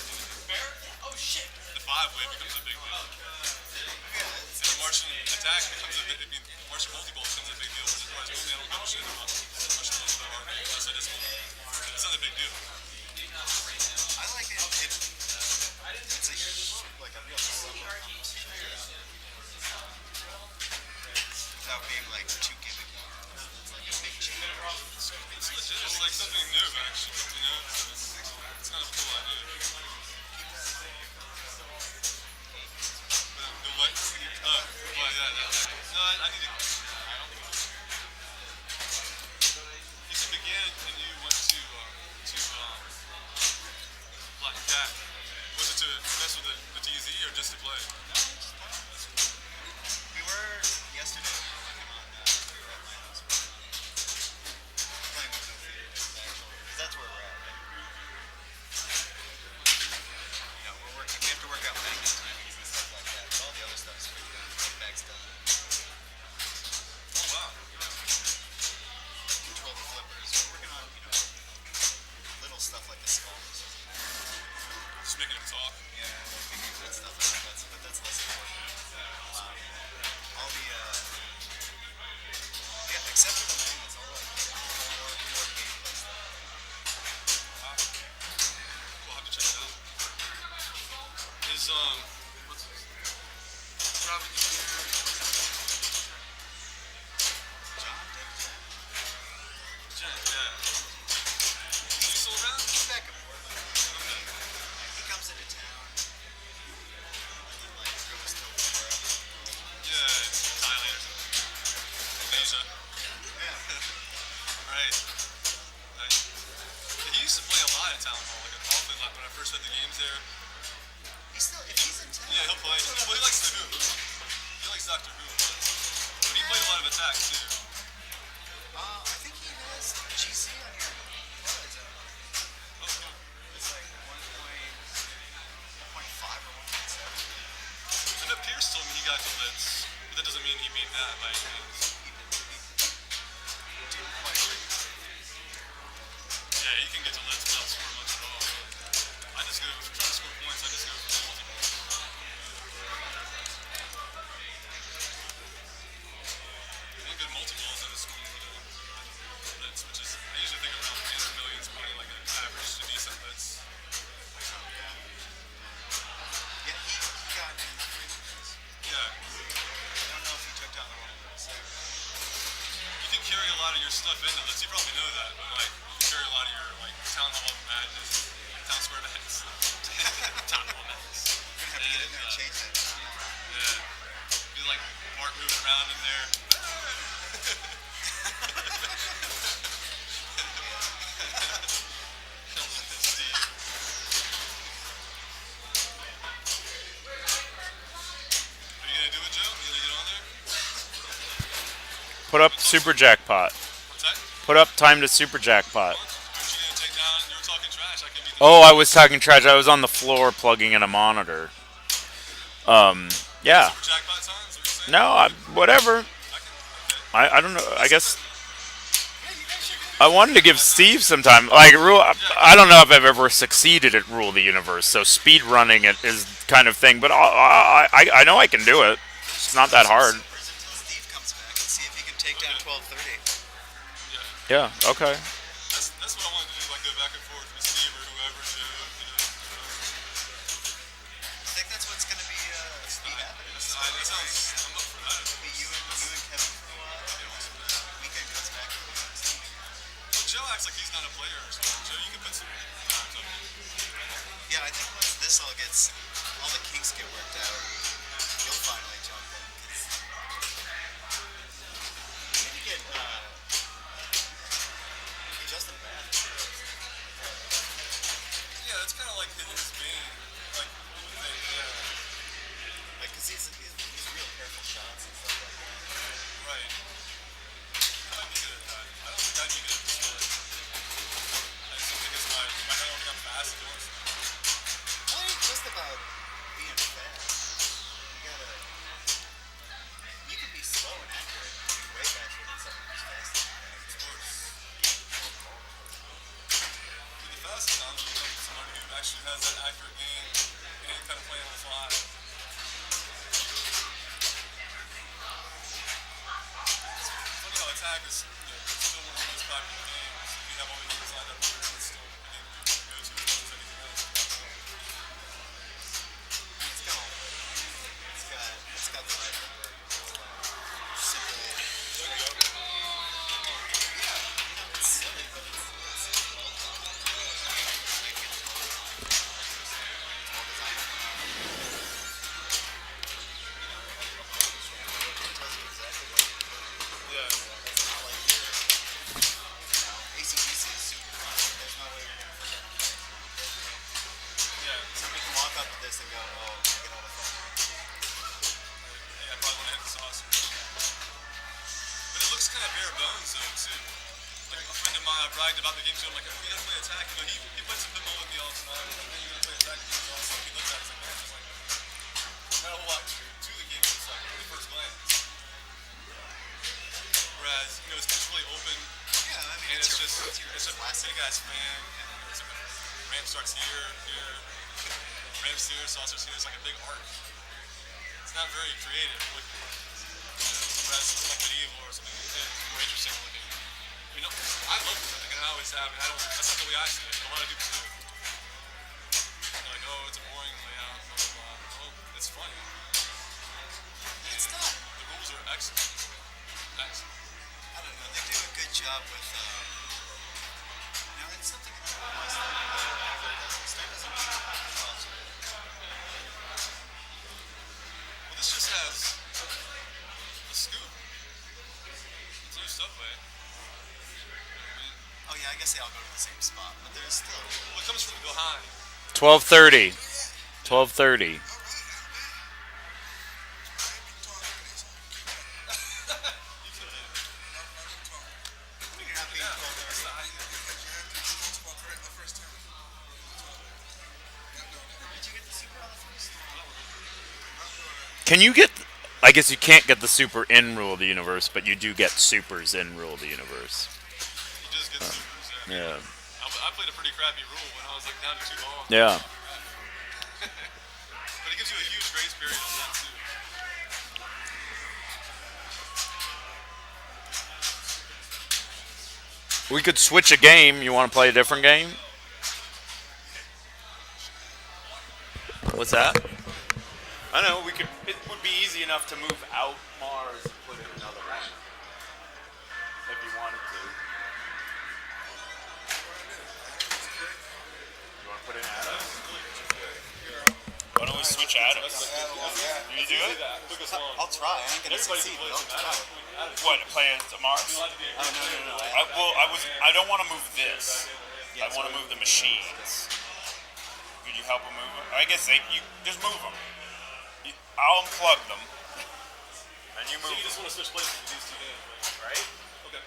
Oh shit! The 5-way becomes a big deal. And the Martian attack becomes a big. I mean, Martian multi-ball becomes a big deal. Which is why I don't give a shit about Martian multi-ball unless I just it's not a big deal. I like it. It's like a real without being like too gimmicky. It's like a big change. It's legit. It's like something new, actually. You know, it's kind of a cool idea. The what? Well, yeah. No, I need to. You said began and you went to Black Cat. Was it to mess with the DZ or just to play? We were yesterday. We were working on. We were at my house. Playing with no fears, actually, because that's where we're at, right? You know, we're working. We have to work out magnet timings and stuff like that. But all the other stuff's pretty done. Feedback's done. attack too. I think he has GC on here. Oh, cool. It's like 1.5 or 1.7. I know Pierce told me he got to Lids, but that doesn't mean he beat that by any means. Didn't quite agree. Yeah, you can get to Lids without scoring much at all. Really. I just go, if I'm trying to score points, I just go for the multiples. One good multiple is in the scoring Lids, which is, I usually think around millions, probably like an average to decent Lids. Yeah, he got in the free throws. Yeah. I don't know if he took down the wrong ones. You can carry a lot of your stuff into this. You probably know that, but like you can carry a lot of your like town hall madness, town square madness, town hall madness. You're gonna have to get in there and change that. Yeah, be like Mark moving around in there. Steve. Are you gonna do it, Joe? You gonna get on there? Put up super jackpot. What's that? Put up time to super jackpot. Aren't you gonna take down? You were talking trash. I can be. Oh, I was talking trash. I was on the floor plugging in a monitor. Yeah. Jackpot time? Is what you're saying? No, whatever. I don't know. I guess I wanted to give Steve some time. Like rule, I don't know if I've ever succeeded at rule the universe. So speed running it is kind of thing. But I know I can do it. It's not that hard. Until Steve comes back and see if he can take down 1230. Yeah. Okay. That's what I wanted to do. Like go back and forth with Steve or whoever. Joe, you know. I think that's what's gonna be speed happening. That sounds. I'm up for that. It'll be you and Kevin for a while. Weekend comes back. Well, Joe acts like he's not a player or something. Joe, you can put some times up. Yeah, I think once this all gets, all the kinks get worked out, you'll finally jump in. 'Cause you get Justin Bath. Yeah, that's kind of like his vein. Like, yeah. Like, 'cause he's real careful shots and stuff like that. Right. I might be good at that. I don't think I'd be good at this sport. I just don't think it's my. I don't think I'm fast at doing stuff. Well, it ain't just about being fast. You can be slow and accurate and be way faster than someone who's fast and accurate. Of course. But the fastest times will come from somebody who actually has that accurate game and kind of playing on the fly. Funny how attack is still one of the most popular games. If you have all the games lined up, it's still a game that people go to as much as anything else. It's got the right number. Simple. It's silly, but it's well designed. It tells you exactly what you're doing. Yeah. It's not like ACDC is super fun. There's no way you're gonna forget anything. Yeah. Somebody can walk up to this and go, oh, I get all the fun. Yeah, I probably want to hit the sauce. But it looks kind of bare bones though too. Like a friend of mine, I bragged about the game too. I'm like, oh, you gotta play attack. You know, he plays some pinball with me all the time. I'm like, man, you gotta play attack. It's awesome. He looked at it, he's like, man, it's like not a whole lot to the game. It's like at first glance. Whereas you know, it's really open. Yeah, I mean, And it's your a classic. big ass fan, and it's like a ramp starts here, ramps here, saucers here. It's like a big arc. It's not very creative looking. Whereas something like medieval or something more interesting looking. I mean, I love it, and I always have. And I don't. That's not the way I see it. A lot of people do. They're like, oh, it's a boring layout. Blah blah blah. Oh, it's funny. It's not. The rules are excellent. Excellent. I don't know. They do a good job with. Now, it's something that I always thought Star doesn't do well. Well, this just has a scoop. It's no subway. You know what I mean? Oh, yeah, I guess they all go to the same spot, but there's still. Well, it comes from behind. 12:30. 12:30. You can Can you get? I guess you can't get the super in rule of the universe, but you do get supers in rule of the universe. You just get supers. Yeah. I played a pretty crappy rule when I was like down to 2 balls. Yeah. But it gives you a huge grace period on that too. We could switch a game. You want to play a different game? What's that? I know we could. It would be easy enough to move out Mars and put in another one if you wanted to. You want to put in Adams? Why don't we switch Adams? You do it? I'll try. I ain't gonna succeed, but I'll try. What? Play it to Mars? Oh, no. I don't want to move this. I want to move the machines. Could you help them move them? I guess you just move them. I'll unplug them. And you move So you just them. want to switch places with these 2 games, Right? Okay.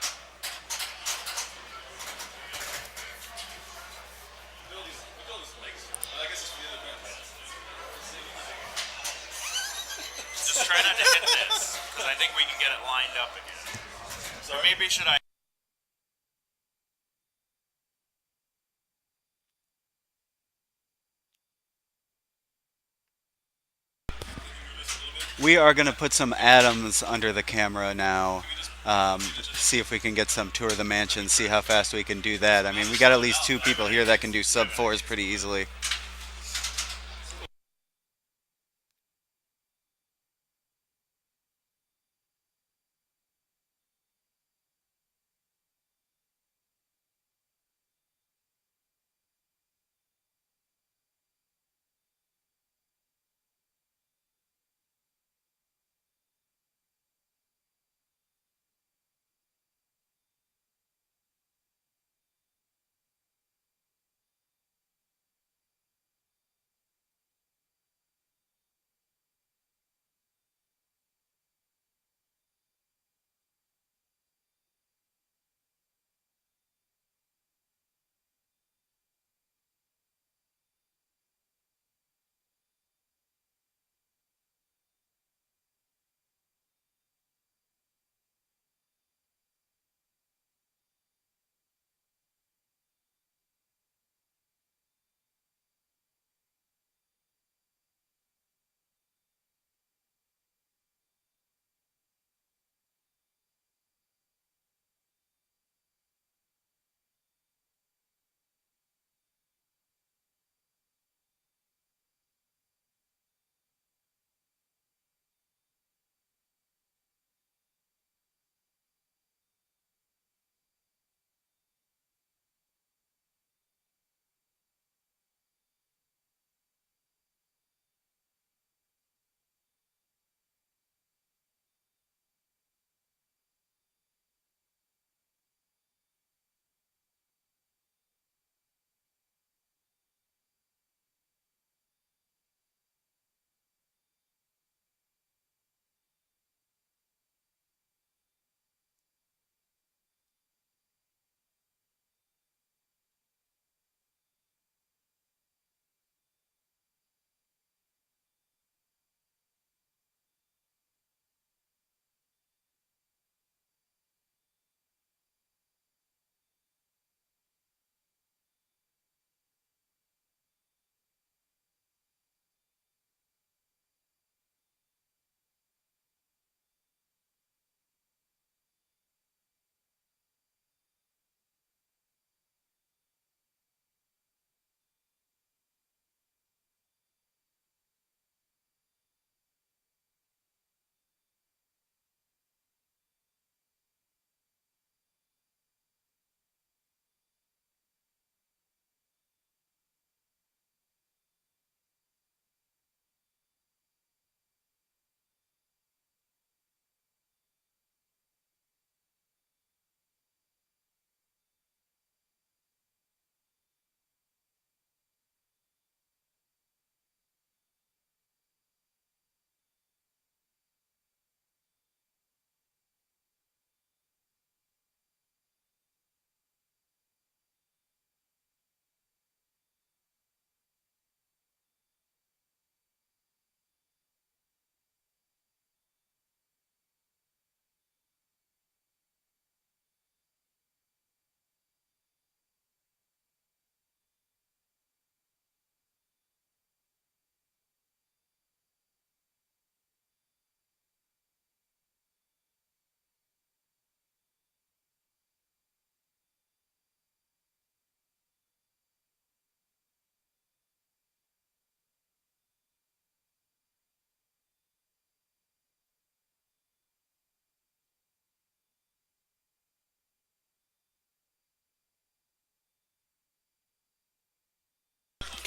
We all these legs. I guess it's for the other guys. Just try not to hit this, because I think we can get it lined up again. So maybe should I... We are going to put some atoms under the camera now. See if we can get some tour of the mansion, see how fast we can do that. I mean, we got at least 2 people here that can do sub 4s pretty easily.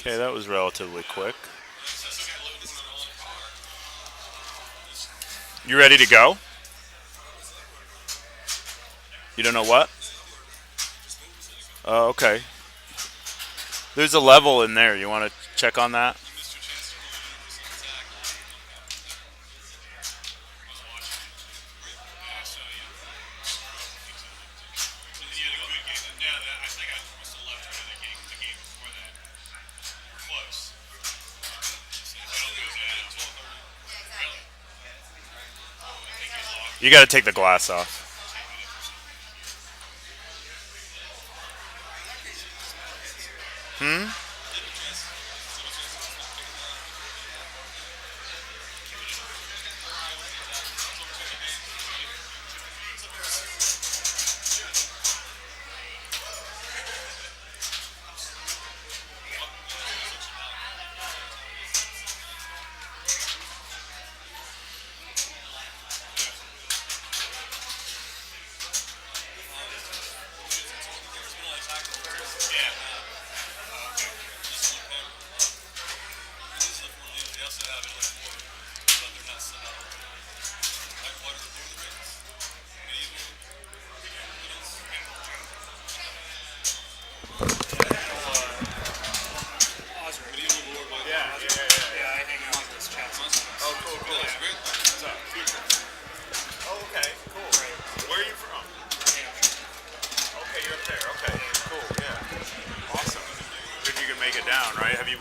Okay, that was relatively quick. You ready to go? You don't know what? Oh, okay. There's a level in there. You want to check on that? You got to take the glass off. Hmm?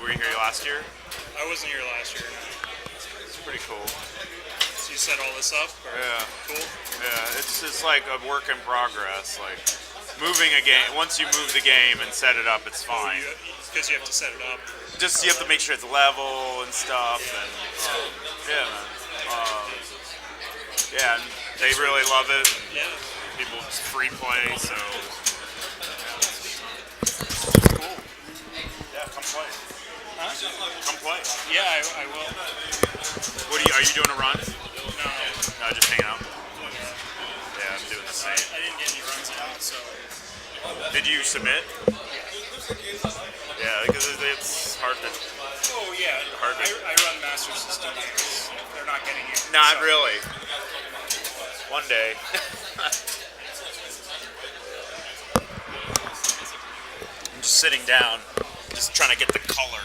Were you here last year? I wasn't here last year. It's pretty cool. So you set all this up? Or? Yeah. Cool. Yeah, it's like a work in progress. Like moving a game. Once you move the game and set it up, it's fine. Because you have to set it up. Just you have to make sure it's level and stuff. And yeah, man. Yeah, and they really love it. Yeah. People free play, so it's cool. Yeah, come play. Huh? Come play. Yeah, I will. Are you doing a run? No. No, just hanging out. Yeah, I'm doing the same. I didn't get any runs out, so. Did you submit? Yeah, because it's hard to. Oh yeah. Hard to. I run Master System games. They're not getting it. Not really. One day. I'm just sitting down, just trying to get the color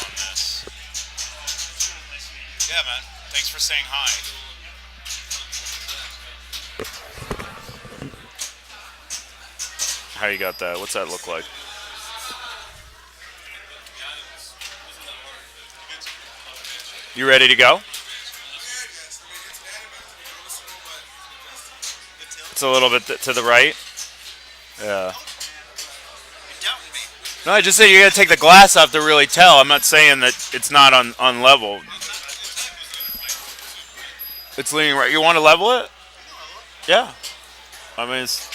on this. Yeah, man. Thanks for saying hi. How you got that? What's that look like? You ready to go? It's a little bit to the right. Yeah. No, I just said you got to take the glass off to really tell. I'm not saying that it's not on level. It's leaning right. You want to level it? Yeah. I mean, it's.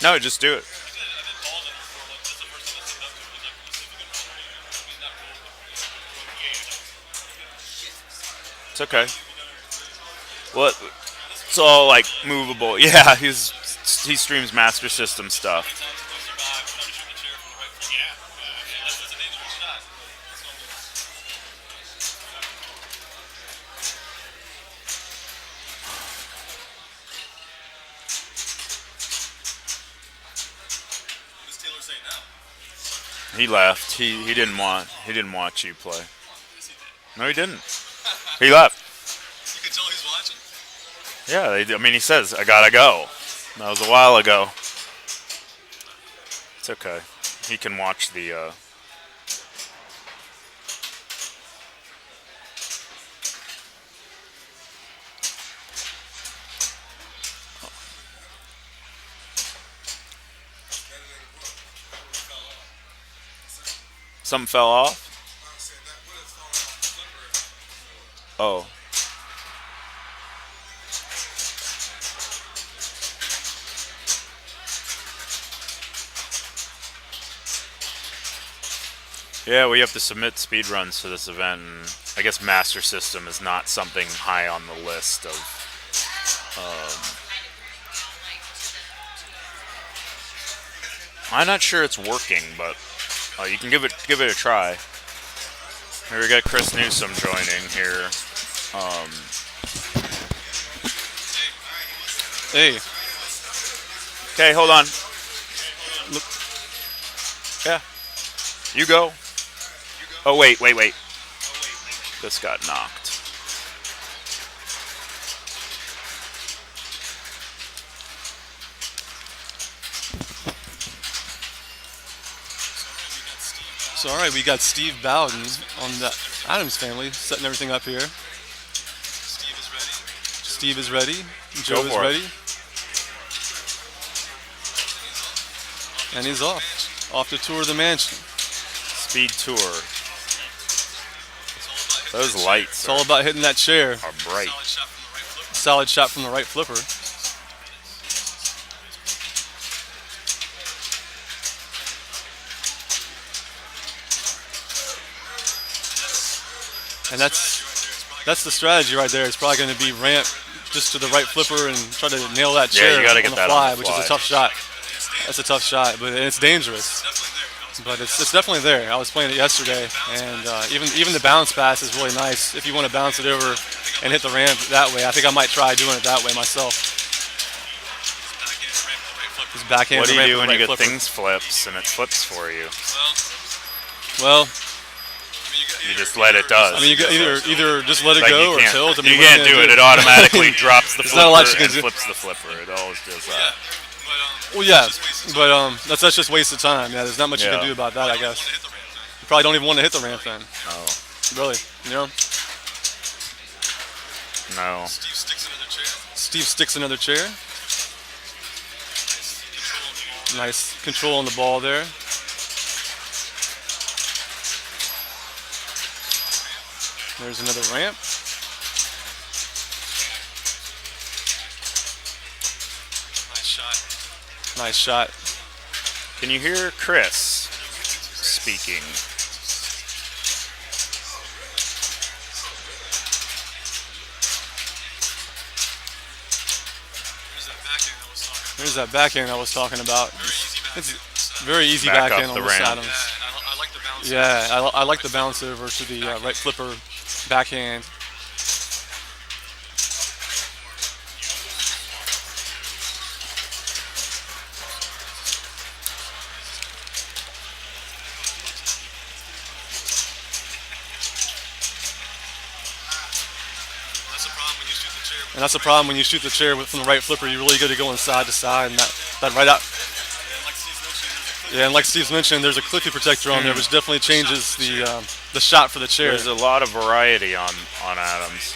No, just do it. It's okay. Well, it's all like movable. Yeah, he streams Master System stuff. He left. He didn't want you play. No, he didn't. He left. You can tell he's watching. Yeah, I mean, he says, I gotta go. That was a while ago. It's okay. He can watch the. Something fell off? Oh. Yeah, we have to submit speed runs for this event, and I guess Master System is not something high on the list of. I'm not sure it's working, but you can give it a try. Here we got Chris Newsom joining here. Hey. Okay, hold on. Look. Yeah. You go. Oh, wait. This got knocked. So, all right, we got Steve Bowden on the Adams family setting everything up here. Steve is ready. Joe is for it. ready. And he's off. Off to tour the mansion. Speed tour. Those lights It's all about hitting that chair. are bright. Solid shot from the right flipper. And that's the strategy right there. It's probably going to be ramp just to the right flipper and try to nail that Yeah, chair you gotta on get the that fly, on the which is fly. a tough shot. That's a tough shot, but it's dangerous. But it's definitely there. I was playing it yesterday, and even the bounce pass is really nice. If you want to bounce it over and hit the ramp that way, I think I might try doing it that way myself. Just backhand What do the you ramp do with when the right you get flipper. things flips and it flips for you? Well, You just let it does. I mean, you got either just let it Like, go you or can't, tilt. I mean, you what are can't you do gonna it. It automatically drops the There's flipper not a lot you can and do. flips the flipper. It always does that. Well, yeah, but that's just waste of time. Yeah, there's not much you Yeah. can do about that, I guess. You probably don't even want to hit the ramp then. Oh, Really, you know? no. Steve sticks another chair. Nice control on the ball there. There's another ramp. Nice shot. Can you hear Chris speaking? There's that backhand I was talking about. It's very easy Back up backhand on the this ramp. Adams. Yeah, I like the bounce over to the right flipper backhand. And that's the problem when you shoot the chair from the right flipper. You really got to go side to side, and that right out. Yeah, and like Steve's mentioned, there's a cliffy protector on there, which definitely changes the shot for the chair. There's a lot of variety on Adams.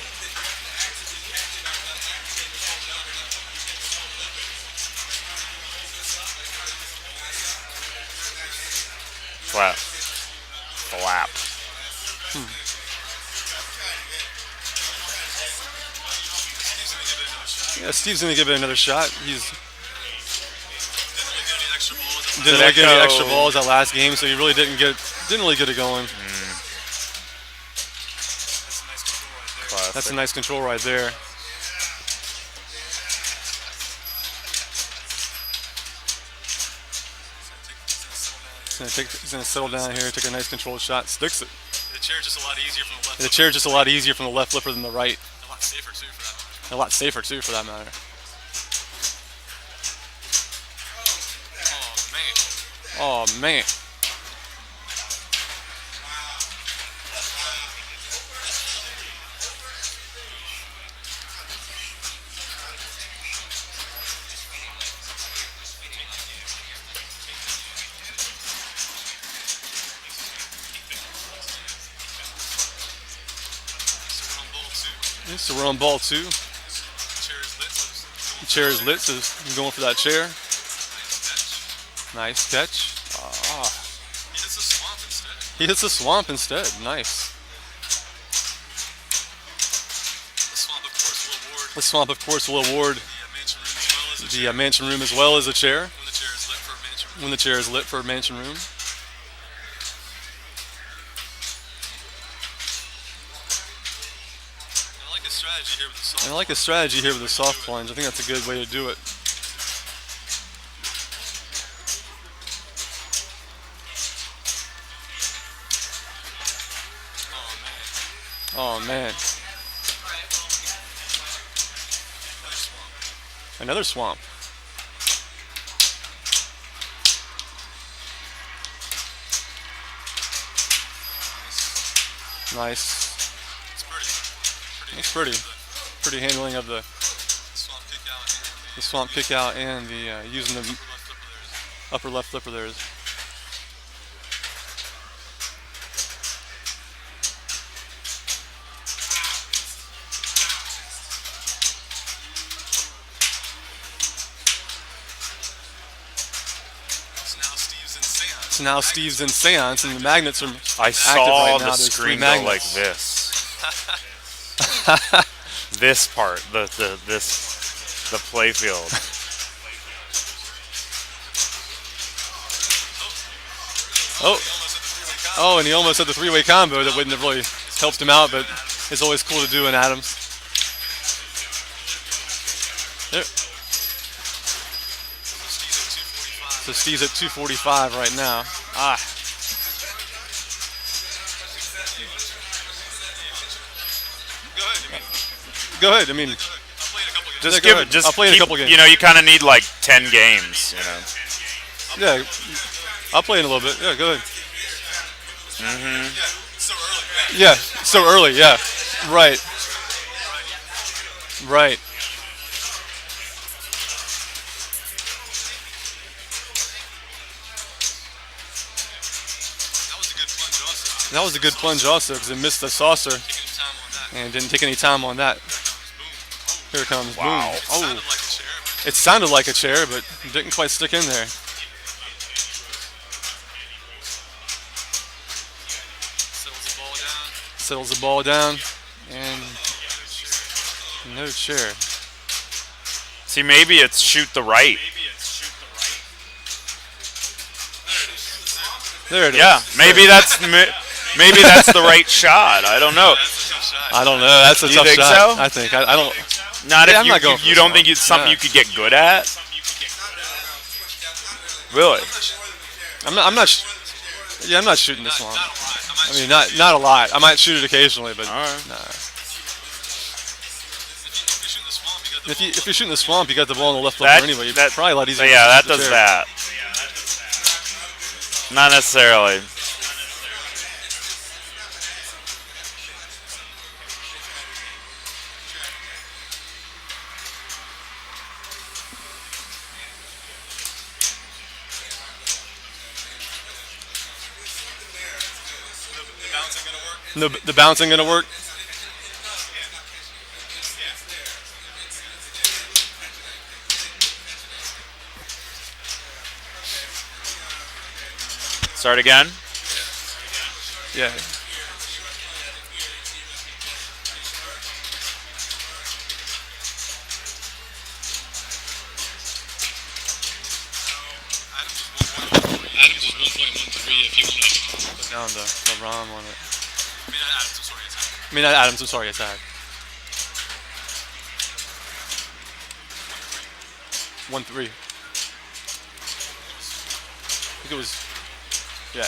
Flap. Yeah, Steve's gonna give it another shot. He's Did didn't really get any Echo- extra balls that last game, so he really didn't really get it going. That's a nice control right there. He's gonna settle down here, take a nice controlled shot, sticks it. The chair's just a lot easier from the left flipper than the right. A lot safer too, for that matter. Oh man. So we're on ball two. The chair is lit, so I'm going for that chair. Nice catch. He hits the swamp instead. Nice. The swamp, of course, will award the mansion room as well as the chair. When the chair is lit for mansion room. strategy here with the soft. And I like his strategy here with the soft plunge. I think that's a good way to do it. Oh man. Another swamp. Nice. It's pretty. Pretty handling of the swamp kick out and the using the upper left flipper there. So now Steve's in seance and the magnets are I active saw right the now. There's screen three go like magnets. this. This part, the play field. Oh, and he almost had the three-way combo that wouldn't have really helped him out, but it's always cool to do in Adams. There. So Steve's at 245 right now. Go ahead. I mean, Just go ahead. I'll play in a keep- couple games. You know, you kind of need like 10 games. You know. Yeah, I'll play in a little bit. Yeah, go ahead. Yeah, so early. Yeah, right. Right. That was a good plunge also because it missed the saucer and didn't take any time on that. Here it comes. Wow. Boom. Oh. It sounded like a chair, but it didn't quite stick in there. Settles the ball down and no chair. See, maybe it's shoot the right. There it is. Yeah, maybe that's the right shot. I don't know. I don't know. That's a You tough think shot. so? I think. I don't. Not Yeah, if I'm not going for you this don't one. think it's something Yeah. you could get good at. Really? I'm not. Yeah, I'm not shooting this one. I mean, not a lot. I might shoot it occasionally, but All right. nah. If you're shooting the swamp, you got the ball in the left flipper anyway. It's probably a lot easier. Yeah, to that shoot the does chair. that. Not necessarily. No, the bouncing gonna work. Start again. Yeah. Adams is 1.13 if you want to. Put down the ROM on it. I mean, Adams, I'm sorry, attack. I mean, not Adams. I'm sorry, attack. 1-3. I think it was. Yeah.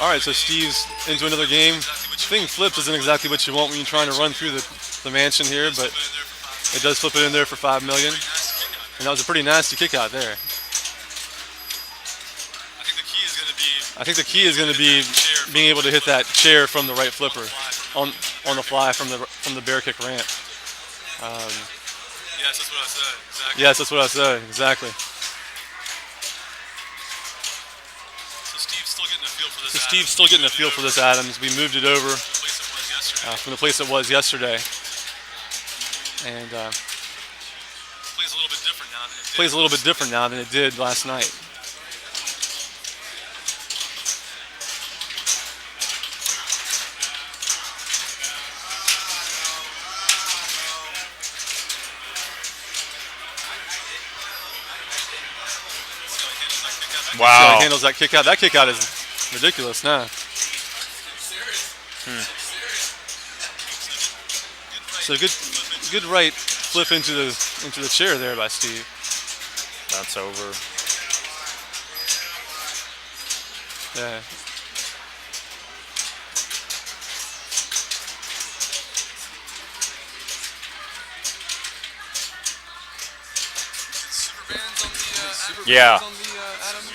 All right, so Steve's into another game. Thing flips isn't exactly what you want when you're trying to run through the mansion here, but it does flip it in there for $5 million. And that was a pretty nasty kick out there. I think the key is going to be being able to hit that chair from the right flipper on the fly from the bear kick ramp. Yes, that's what I said. Exactly. Yes, that's what I said. Exactly. So Steve's still getting a feel for this. So Steve's still getting a feel for this Adams. We moved it over from the place it was yesterday, and Plays a little bit different now than it did. plays a little bit different now than it did last night. See how Wow. he handles that kick out. That kick out is ridiculous now. So good right flip into the chair there by Steve. That's over. Yeah. Super bands on the Yeah. on the Adams.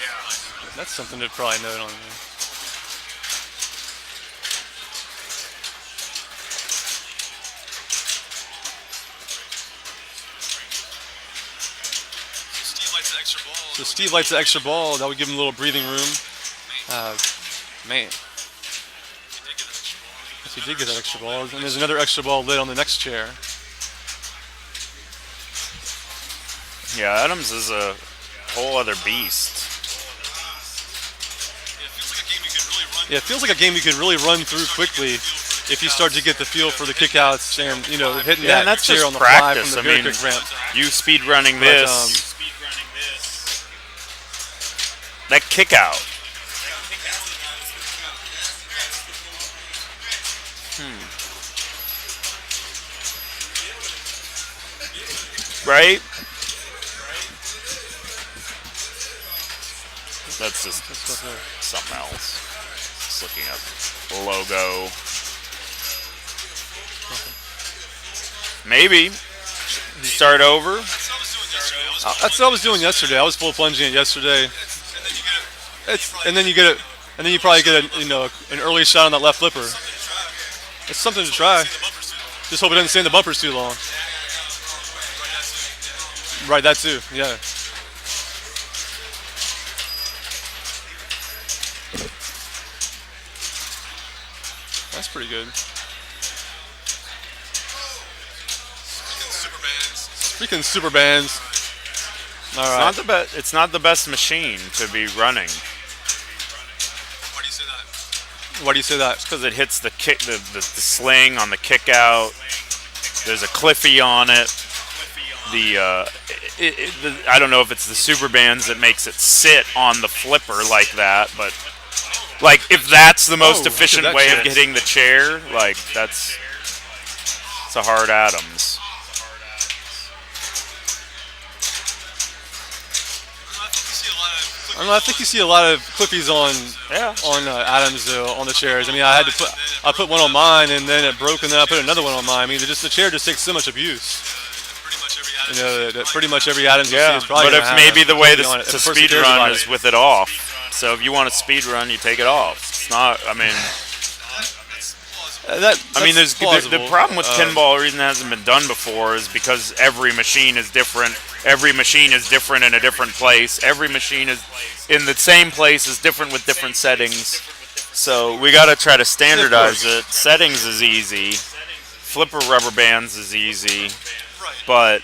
That's something to probably note on there. Steve lights the extra ball. So Steve lights the extra ball. That would give him a little breathing room. Man. Yes, he did get that extra ball. And there's another extra ball lit on the next chair. Yeah, Adams is a whole other beast. Yeah, it feels like a game you could really run through quickly if you start to get the feel for the kickouts and, you know, hitting Yeah, that and that's chair just on the fly practice. from I the very mean, quick ramp. you speed running But, this. That kick out. Right? That's just something else. Just looking up logo. Maybe. Start over. That's what I was doing yesterday. I was full plunging it yesterday. And then you get it, and then you probably get an early shot on that left flipper. It's something to try. Just hope it doesn't stay in the bumpers too long. Right, that too. Yeah. That's pretty good. Freaking super bands. All right. It's not the best machine to be running. Why do you say that? Why do you say that? Because it hits the kick, the sling on the kick out. There's a Cliffy on it. I don't know if it's the super bands that makes it sit on the flipper like that, but like if that's the most efficient way of getting the chair, like it's a hard Adams. I don't know. I think you see a lot of Cliffies on Adams on the chairs. I mean, I put one on mine and then it broke, and then I put another one on mine. I mean, the chair just takes so much abuse. You know, that pretty much every Adams you see is probably but if maybe the way to the speed run is with it off. So if you want to speed run, you take it off. It's not. I mean. There's the problem with pinball. The reason it hasn't been done before is because every machine is different. Every machine is different in a different place. Every machine is in the same place is different with different settings. So we got to try to standardize it. Settings is easy. Flipper rubber bands is easy, but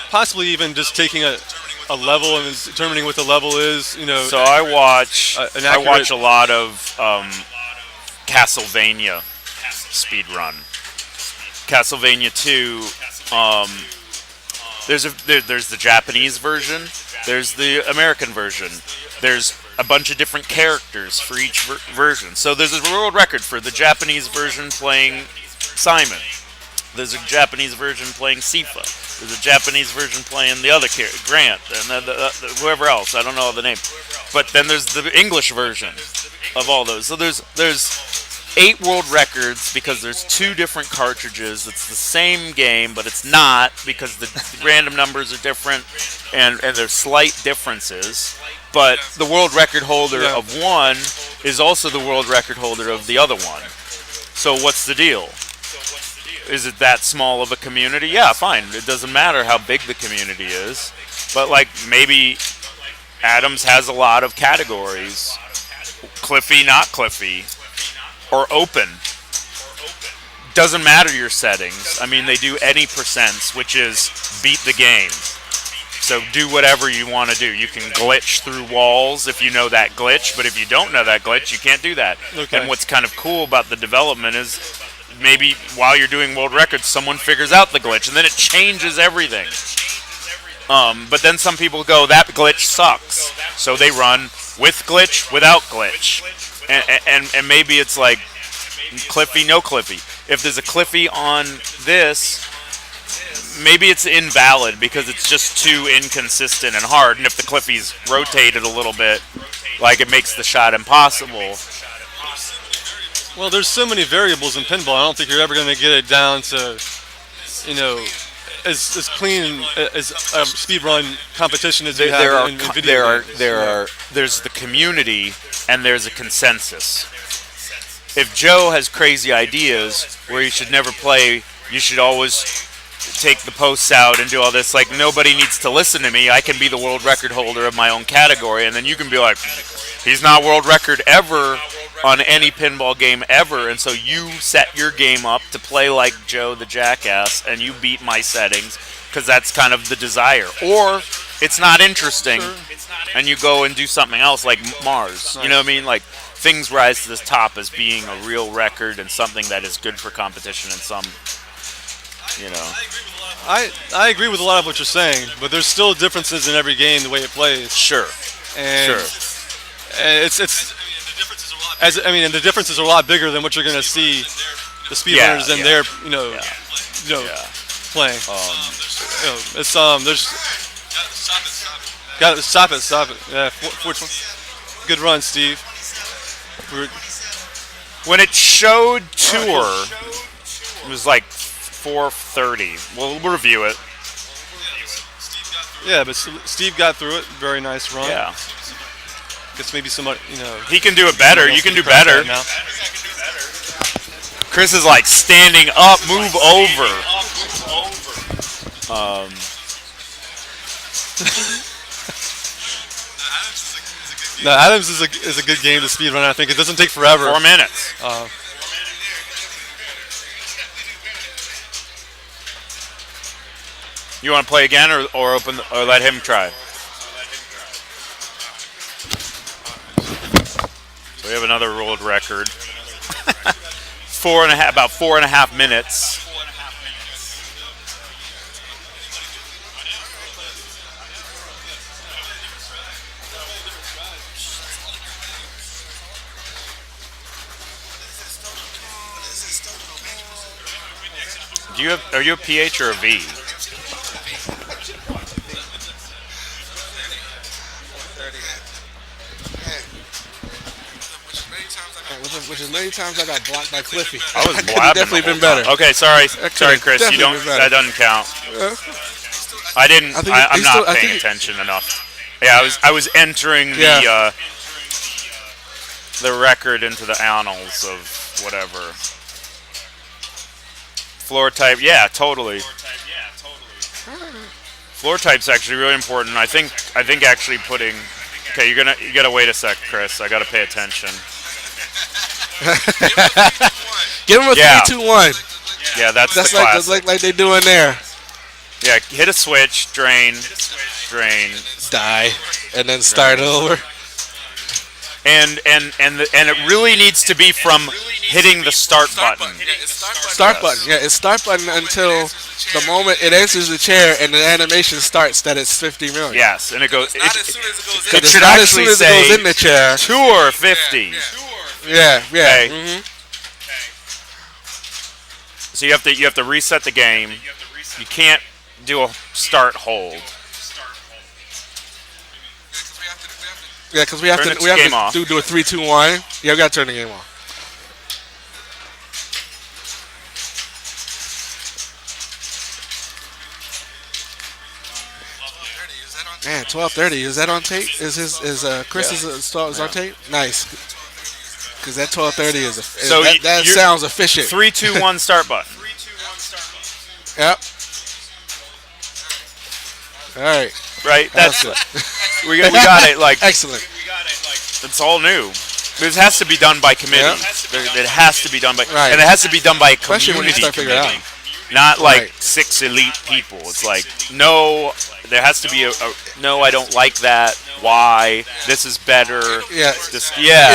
possibly even just taking a level and determining what the level is. You know. So I watch a lot of Castlevania speedrun. Castlevania 2. There's the Japanese version. There's the American version. There's a bunch of different characters for each version. So there's a world record for the Japanese version playing Simon. There's a Japanese version playing Sifa. There's a Japanese version playing the other Grant, and whoever else. I don't know the name. But then there's the English version of all those. So there's 8 world records because there's 2 different cartridges. It's the same game, but it's not because the random numbers are different and there's slight differences. But the world record holder of one is also the world record holder of the other one. So what's the deal? Is it that small of a community? Yeah, fine. It doesn't matter how big the community is. But like maybe Adams has a lot of categories. Cliffy, not Cliffy. Or open. Doesn't matter your settings. I mean, they do any percents, which is beat the game. So do whatever you want to do. You can glitch through walls if you know that glitch, but if you don't know that glitch, you can't do that. Okay. And what's kind of cool about the development is maybe while you're doing world records, someone figures out the glitch, and then it changes everything. But then some people go, that glitch sucks. So they run with glitch, without glitch. And maybe it's like Cliffy, no Cliffy. if there's a Cliffy on this, maybe it's invalid because it's just too inconsistent and hard. And if the Cliffy's rotated a little bit, like it makes the shot impossible. Well, there's so many variables in pinball. I don't think you're ever going to get it down to, as clean as a speed run competition as you have in video games. There's the community and there's a consensus. If Joe has crazy ideas where you should never play, you should always take the posts out and do all this. Like, nobody needs to listen to me. I can be the world record holder of my own category, and then you can be like, he's not world record ever on any pinball game ever, and so you set your game up to play like Joe the Jackass, and you beat my settings, because that's kind of the desire. Or it's not interesting, and you go and do something else like Mars. You know what I mean? Like, things rise to the top as being a real record and something that is good for competition and some, I agree with a lot of what you're saying, but there's still differences in every game the way it plays. Sure. And it's and the differences are a lot bigger than what you're going to see the speedrunners and their playing. It's there's stop it. Yeah, which one? Good run, Steve. When it showed tour, it was like 4:30. We'll review it. Yeah, but Steve got through it. Very nice run. Yeah. Guess maybe somewhat, He can do it better. You can do better. Now. Chris is like standing up, move over. No, Adams is a good game to speedrun. I think it doesn't take forever. 4 minutes. You want to play again, or open or let him try? So we have another world record. About 4.5 minutes. Are you a PH or a V? Which is many times I got blocked by Cliffy. I was blabbing. Definitely been better. Okay, sorry, Chris. You don't. That doesn't count. I didn't. I'm not paying attention enough. Yeah, I was entering the record into the annals of whatever. Floor type, yeah, totally. Floor type's actually really important. I think actually putting. Okay, you gotta wait a sec, Chris. I gotta pay attention. Give him a 3-2-1. Yeah, that's the classic. That's like they do in there. Yeah, hit a switch, drain, die, and then start over. And it really needs to be from hitting the start button. Start button. Yeah, it's start button until the moment it enters the chair and the animation starts that it's 50 million. Yes, and it goes. It should actually say it goes in the chair. Tour 50. Yeah. Okay. Mm-hmm. So you have to reset the game. You can't do a start hold. Yeah, because we have to do a 3-2-1. Yeah, we got to turn the game off. Man, 12:30. Is that on tape? Is Chris's on tape? Nice. Because that 12:30 is that sounds efficient. 3-2-1 start button. Yep. All right. Right. That's we got it. Like excellent. It's all new. This has to be done by committee. Yep. It has to be done by, and it has to be done by a community committee. Not like 6 elite people. It's like, no, there has to be a no, I don't like that. Why? This is better. Yeah.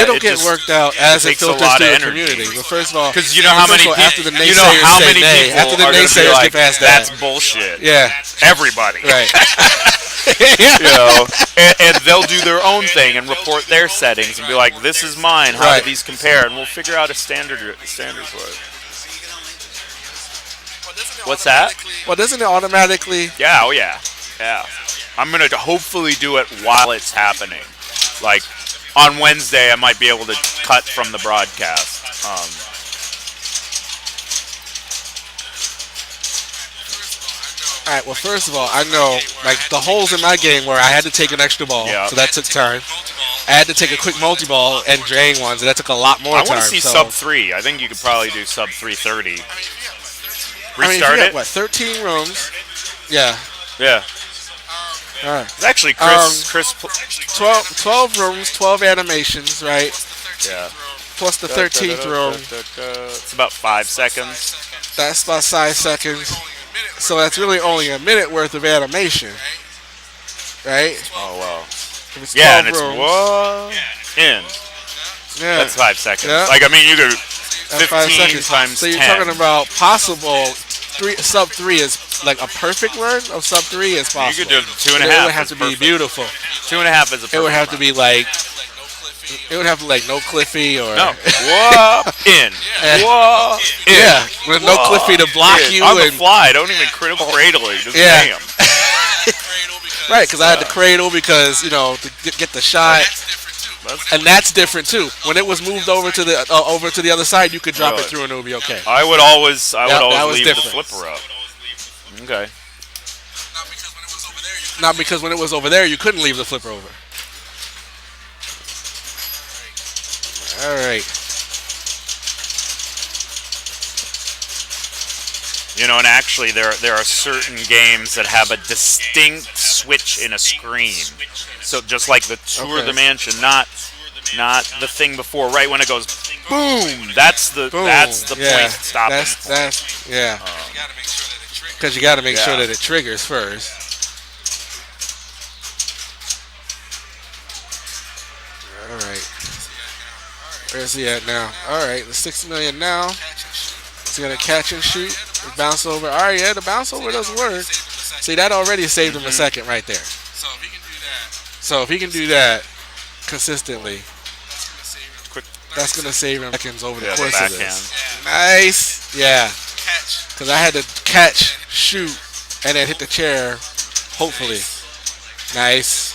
It'll get worked out as it filters through the community. But first of all, because you know how many people, after the naysayers after the naysayers like, get past that's bullshit. Yeah. Everybody. Right. And they'll do their own thing and report their settings and be like, this is mine. How do these compare? And we'll figure out a standard for it. What's that? Well, doesn't it automatically? Yeah, oh yeah. Yeah. I'm going to hopefully do it while it's happening. Like, on Wednesday, I might be able to cut from the broadcast. All right. Well, first of all, I know like the holes in my game where I had to take an extra ball, Yeah. so that took time. I had to take a quick multi-ball and drain one, so that took a lot more I time. want to see so. sub 3. I think you could probably do sub 330. I mean, if Restart you got, it? what, 13 rooms? Yeah. Yeah. All right. It's actually Chris 12 rooms, 12 animations, right? yeah. Plus the 13th room. It's about 5 seconds. That's about 5 seconds. So that's really only a minute worth of animation, right? Oh, wow. If it's Yeah, 12 and it's rooms, in. yeah, That's 5 seconds. Yeah. Like, I mean, you could that's 5 15 seconds. times So you're 10. talking about possible sub 3 is like a perfect run of sub 3 is possible. You could do 2.5. It would have is to be perfect. beautiful. 2.5 is a perfect It would have to run. be like. It would have to like no Cliffy or No. Whoa, in. Whoa, in. yeah, with no Whoa, Cliffy to block in. you On the and fly. Don't even critical cradling. Just Yeah. bam. right because I had to cradle because to get the shot. And that's different too. When it was moved over to the other side, you could drop it Really? through and it would be okay. I would always that was leave different. the flipper up. Okay. Not because when it was over there, you couldn't leave the flipper over. All right. And actually, there are certain games that have a distinct switch in a screen. So just like the Tour of the Mansion, not the thing before. Right when it goes boom, that's the Boom. point stopping. That's yeah. Because you got to make sure Yeah. that it triggers first. All right. Where's he at now? All right, the 6 million now. He's gonna catch and shoot, bounce over. All right, yeah, the bounce over doesn't work. See, that already saved him a second right there. So if he can do that consistently, that's gonna save him seconds over the course of this. Nice, yeah. Because I had to catch, shoot, and then hit the chair. Hopefully, nice.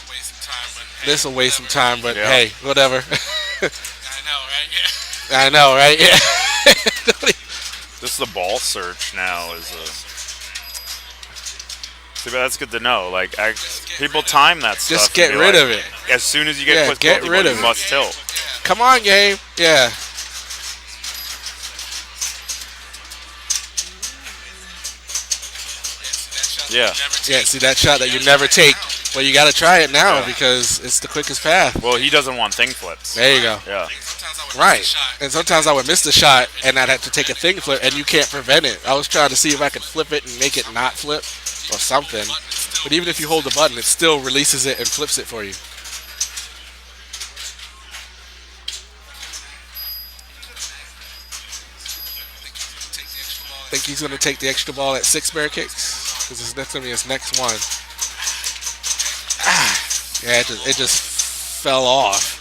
This will waste some time, but hey, whatever. I know, right? Yeah. This is the ball search now. See, but that's good to know. Like, people time that stuff. Just get rid of it. As soon as you get quick get rid of you it. must tilt. Come on, game. Yeah. Yeah. Yeah, see that shot that you never take. Well, you got to try it now because it's the quickest path. Well, he doesn't want thing flips. There you go. Yeah. Right. And sometimes I would miss the shot and I'd have to take a thing flip and you can't prevent it. I was trying to see if I could flip it and make it not flip or something. But even if you hold the button, it still releases it and flips it for you. I think he's going to take the extra ball at 6 bear kicks because it's next to me. His next one. Yeah, it just fell off.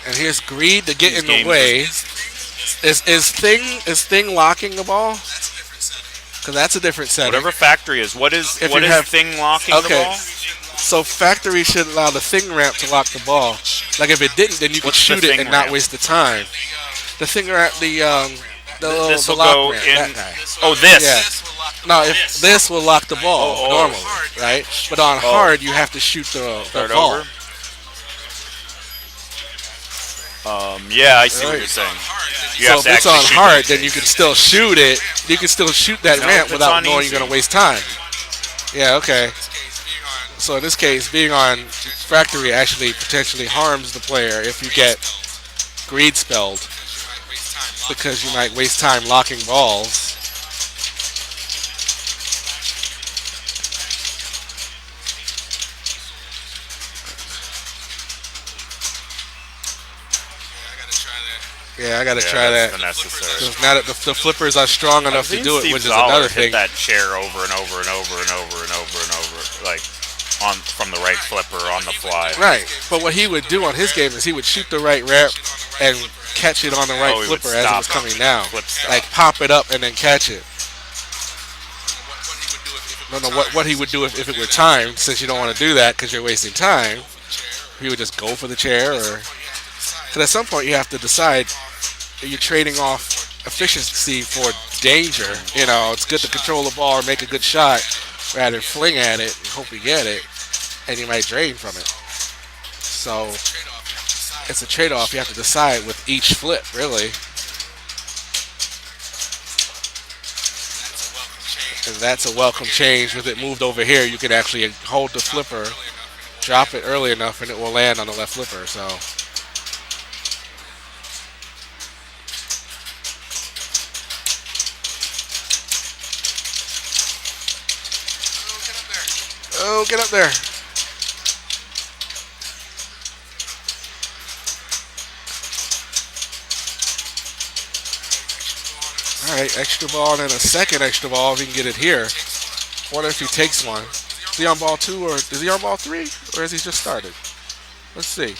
And here's greed to get in the way. Is thing locking the ball? Because that's a different setting. Whatever factory is. What is thing locking the ball? So factory should allow the thing ramp to lock the ball. Like if it didn't, then you could shoot it and not waste the time. The thing ramp, the this will lock go ramp, in. that guy. Oh, this. Yeah. No, if this will lock the ball normally, right? But on hard, you have to shoot the ball. Over. Yeah, I see what you're saying. So if it's on hard, then you can still shoot it. You can still shoot that ramp without knowing you're going to waste time. Yeah, okay. So in this case, being on factory actually potentially harms the player if you get greed spelled because you might waste time locking balls. Yeah, I gotta try that. Now that the flippers are strong enough to do it, which is another thing. Hit that chair over and over and over and over and over and over. Like, from the right flipper on the fly. Right. But what he would do on his game is he would shoot the right rep and catch it on the right Oh, he would flipper as it stop was coming down. Flip stop. Like pop it up and then catch it. No, what he would do if it were timed, since you don't want to do that because you're wasting time, he would just go for the chair, or because at some point you have to decide, are you trading off efficiency for danger? You know, it's good to control the ball or make a good shot rather than fling at it and hope you get it, and you might drain from it. So it's a trade-off you have to decide with each flip, really. And that's a welcome change. With it moved over here, you can actually hold the flipper, drop it early enough, and it will land on the left flipper. So, oh, get up there. All right, extra ball and then a second extra ball if he can get it here. Wonder if he takes one. Is he on ball 2 or is he on ball 3 or has he just started? Let's see.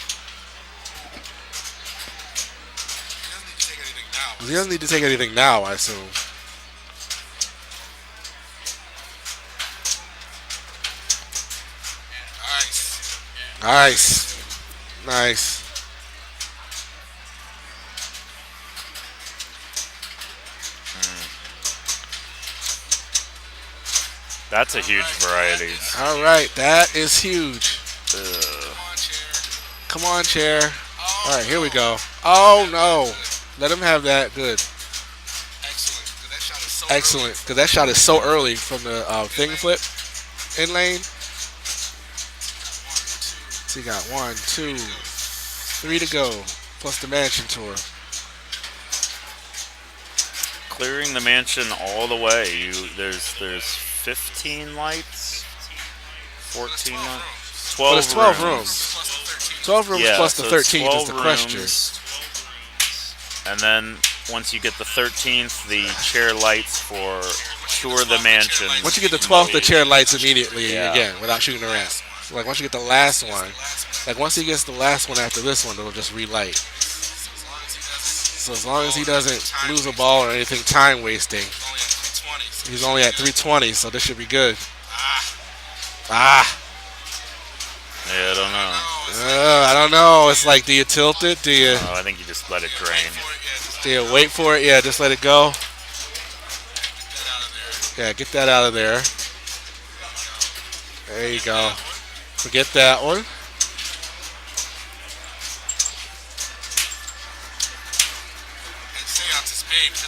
He doesn't need to take anything now, I assume. Nice. Nice. That's a huge variety. All right, that is huge. Come on, chair. All right, here we go. Oh, no. Let him have that. Good. Excellent, because that shot is so early from the thing flip in lane. So you got 1, 2, 3 to go, plus the mansion tour. Clearing the mansion all the way. There's 15 lights, 14 lights, 12 But it's 12 rooms. rooms. 12 rooms Yeah, plus the so it's 13th is the 12 question. rooms. And then once you get the 13th, the chair lights for tour the mansion. Once you get the 12th, the chair lights immediately Yeah. again without shooting around. So like once you get the last one, like once he gets the last one after this one, it'll just relight. So as long as he doesn't lose a ball or anything time wasting, he's only at 320, so this should be good. Ah. Yeah, I don't know. I don't know. It's like, do you tilt it? Do you? Oh, I think you just let it drain. Do you wait for it? Yeah, just let it go. Yeah, get that out of there. There you go. Forget that one.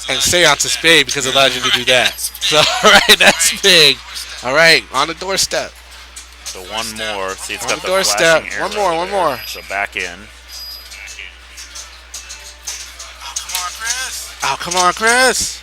And seance is big because it allows you to do that. So, all right, that's big. All right, on the doorstep. So one more. See, it's On got the the doorstep. flashing One arrow more, one there. more. So back in. Oh, come on, Chris.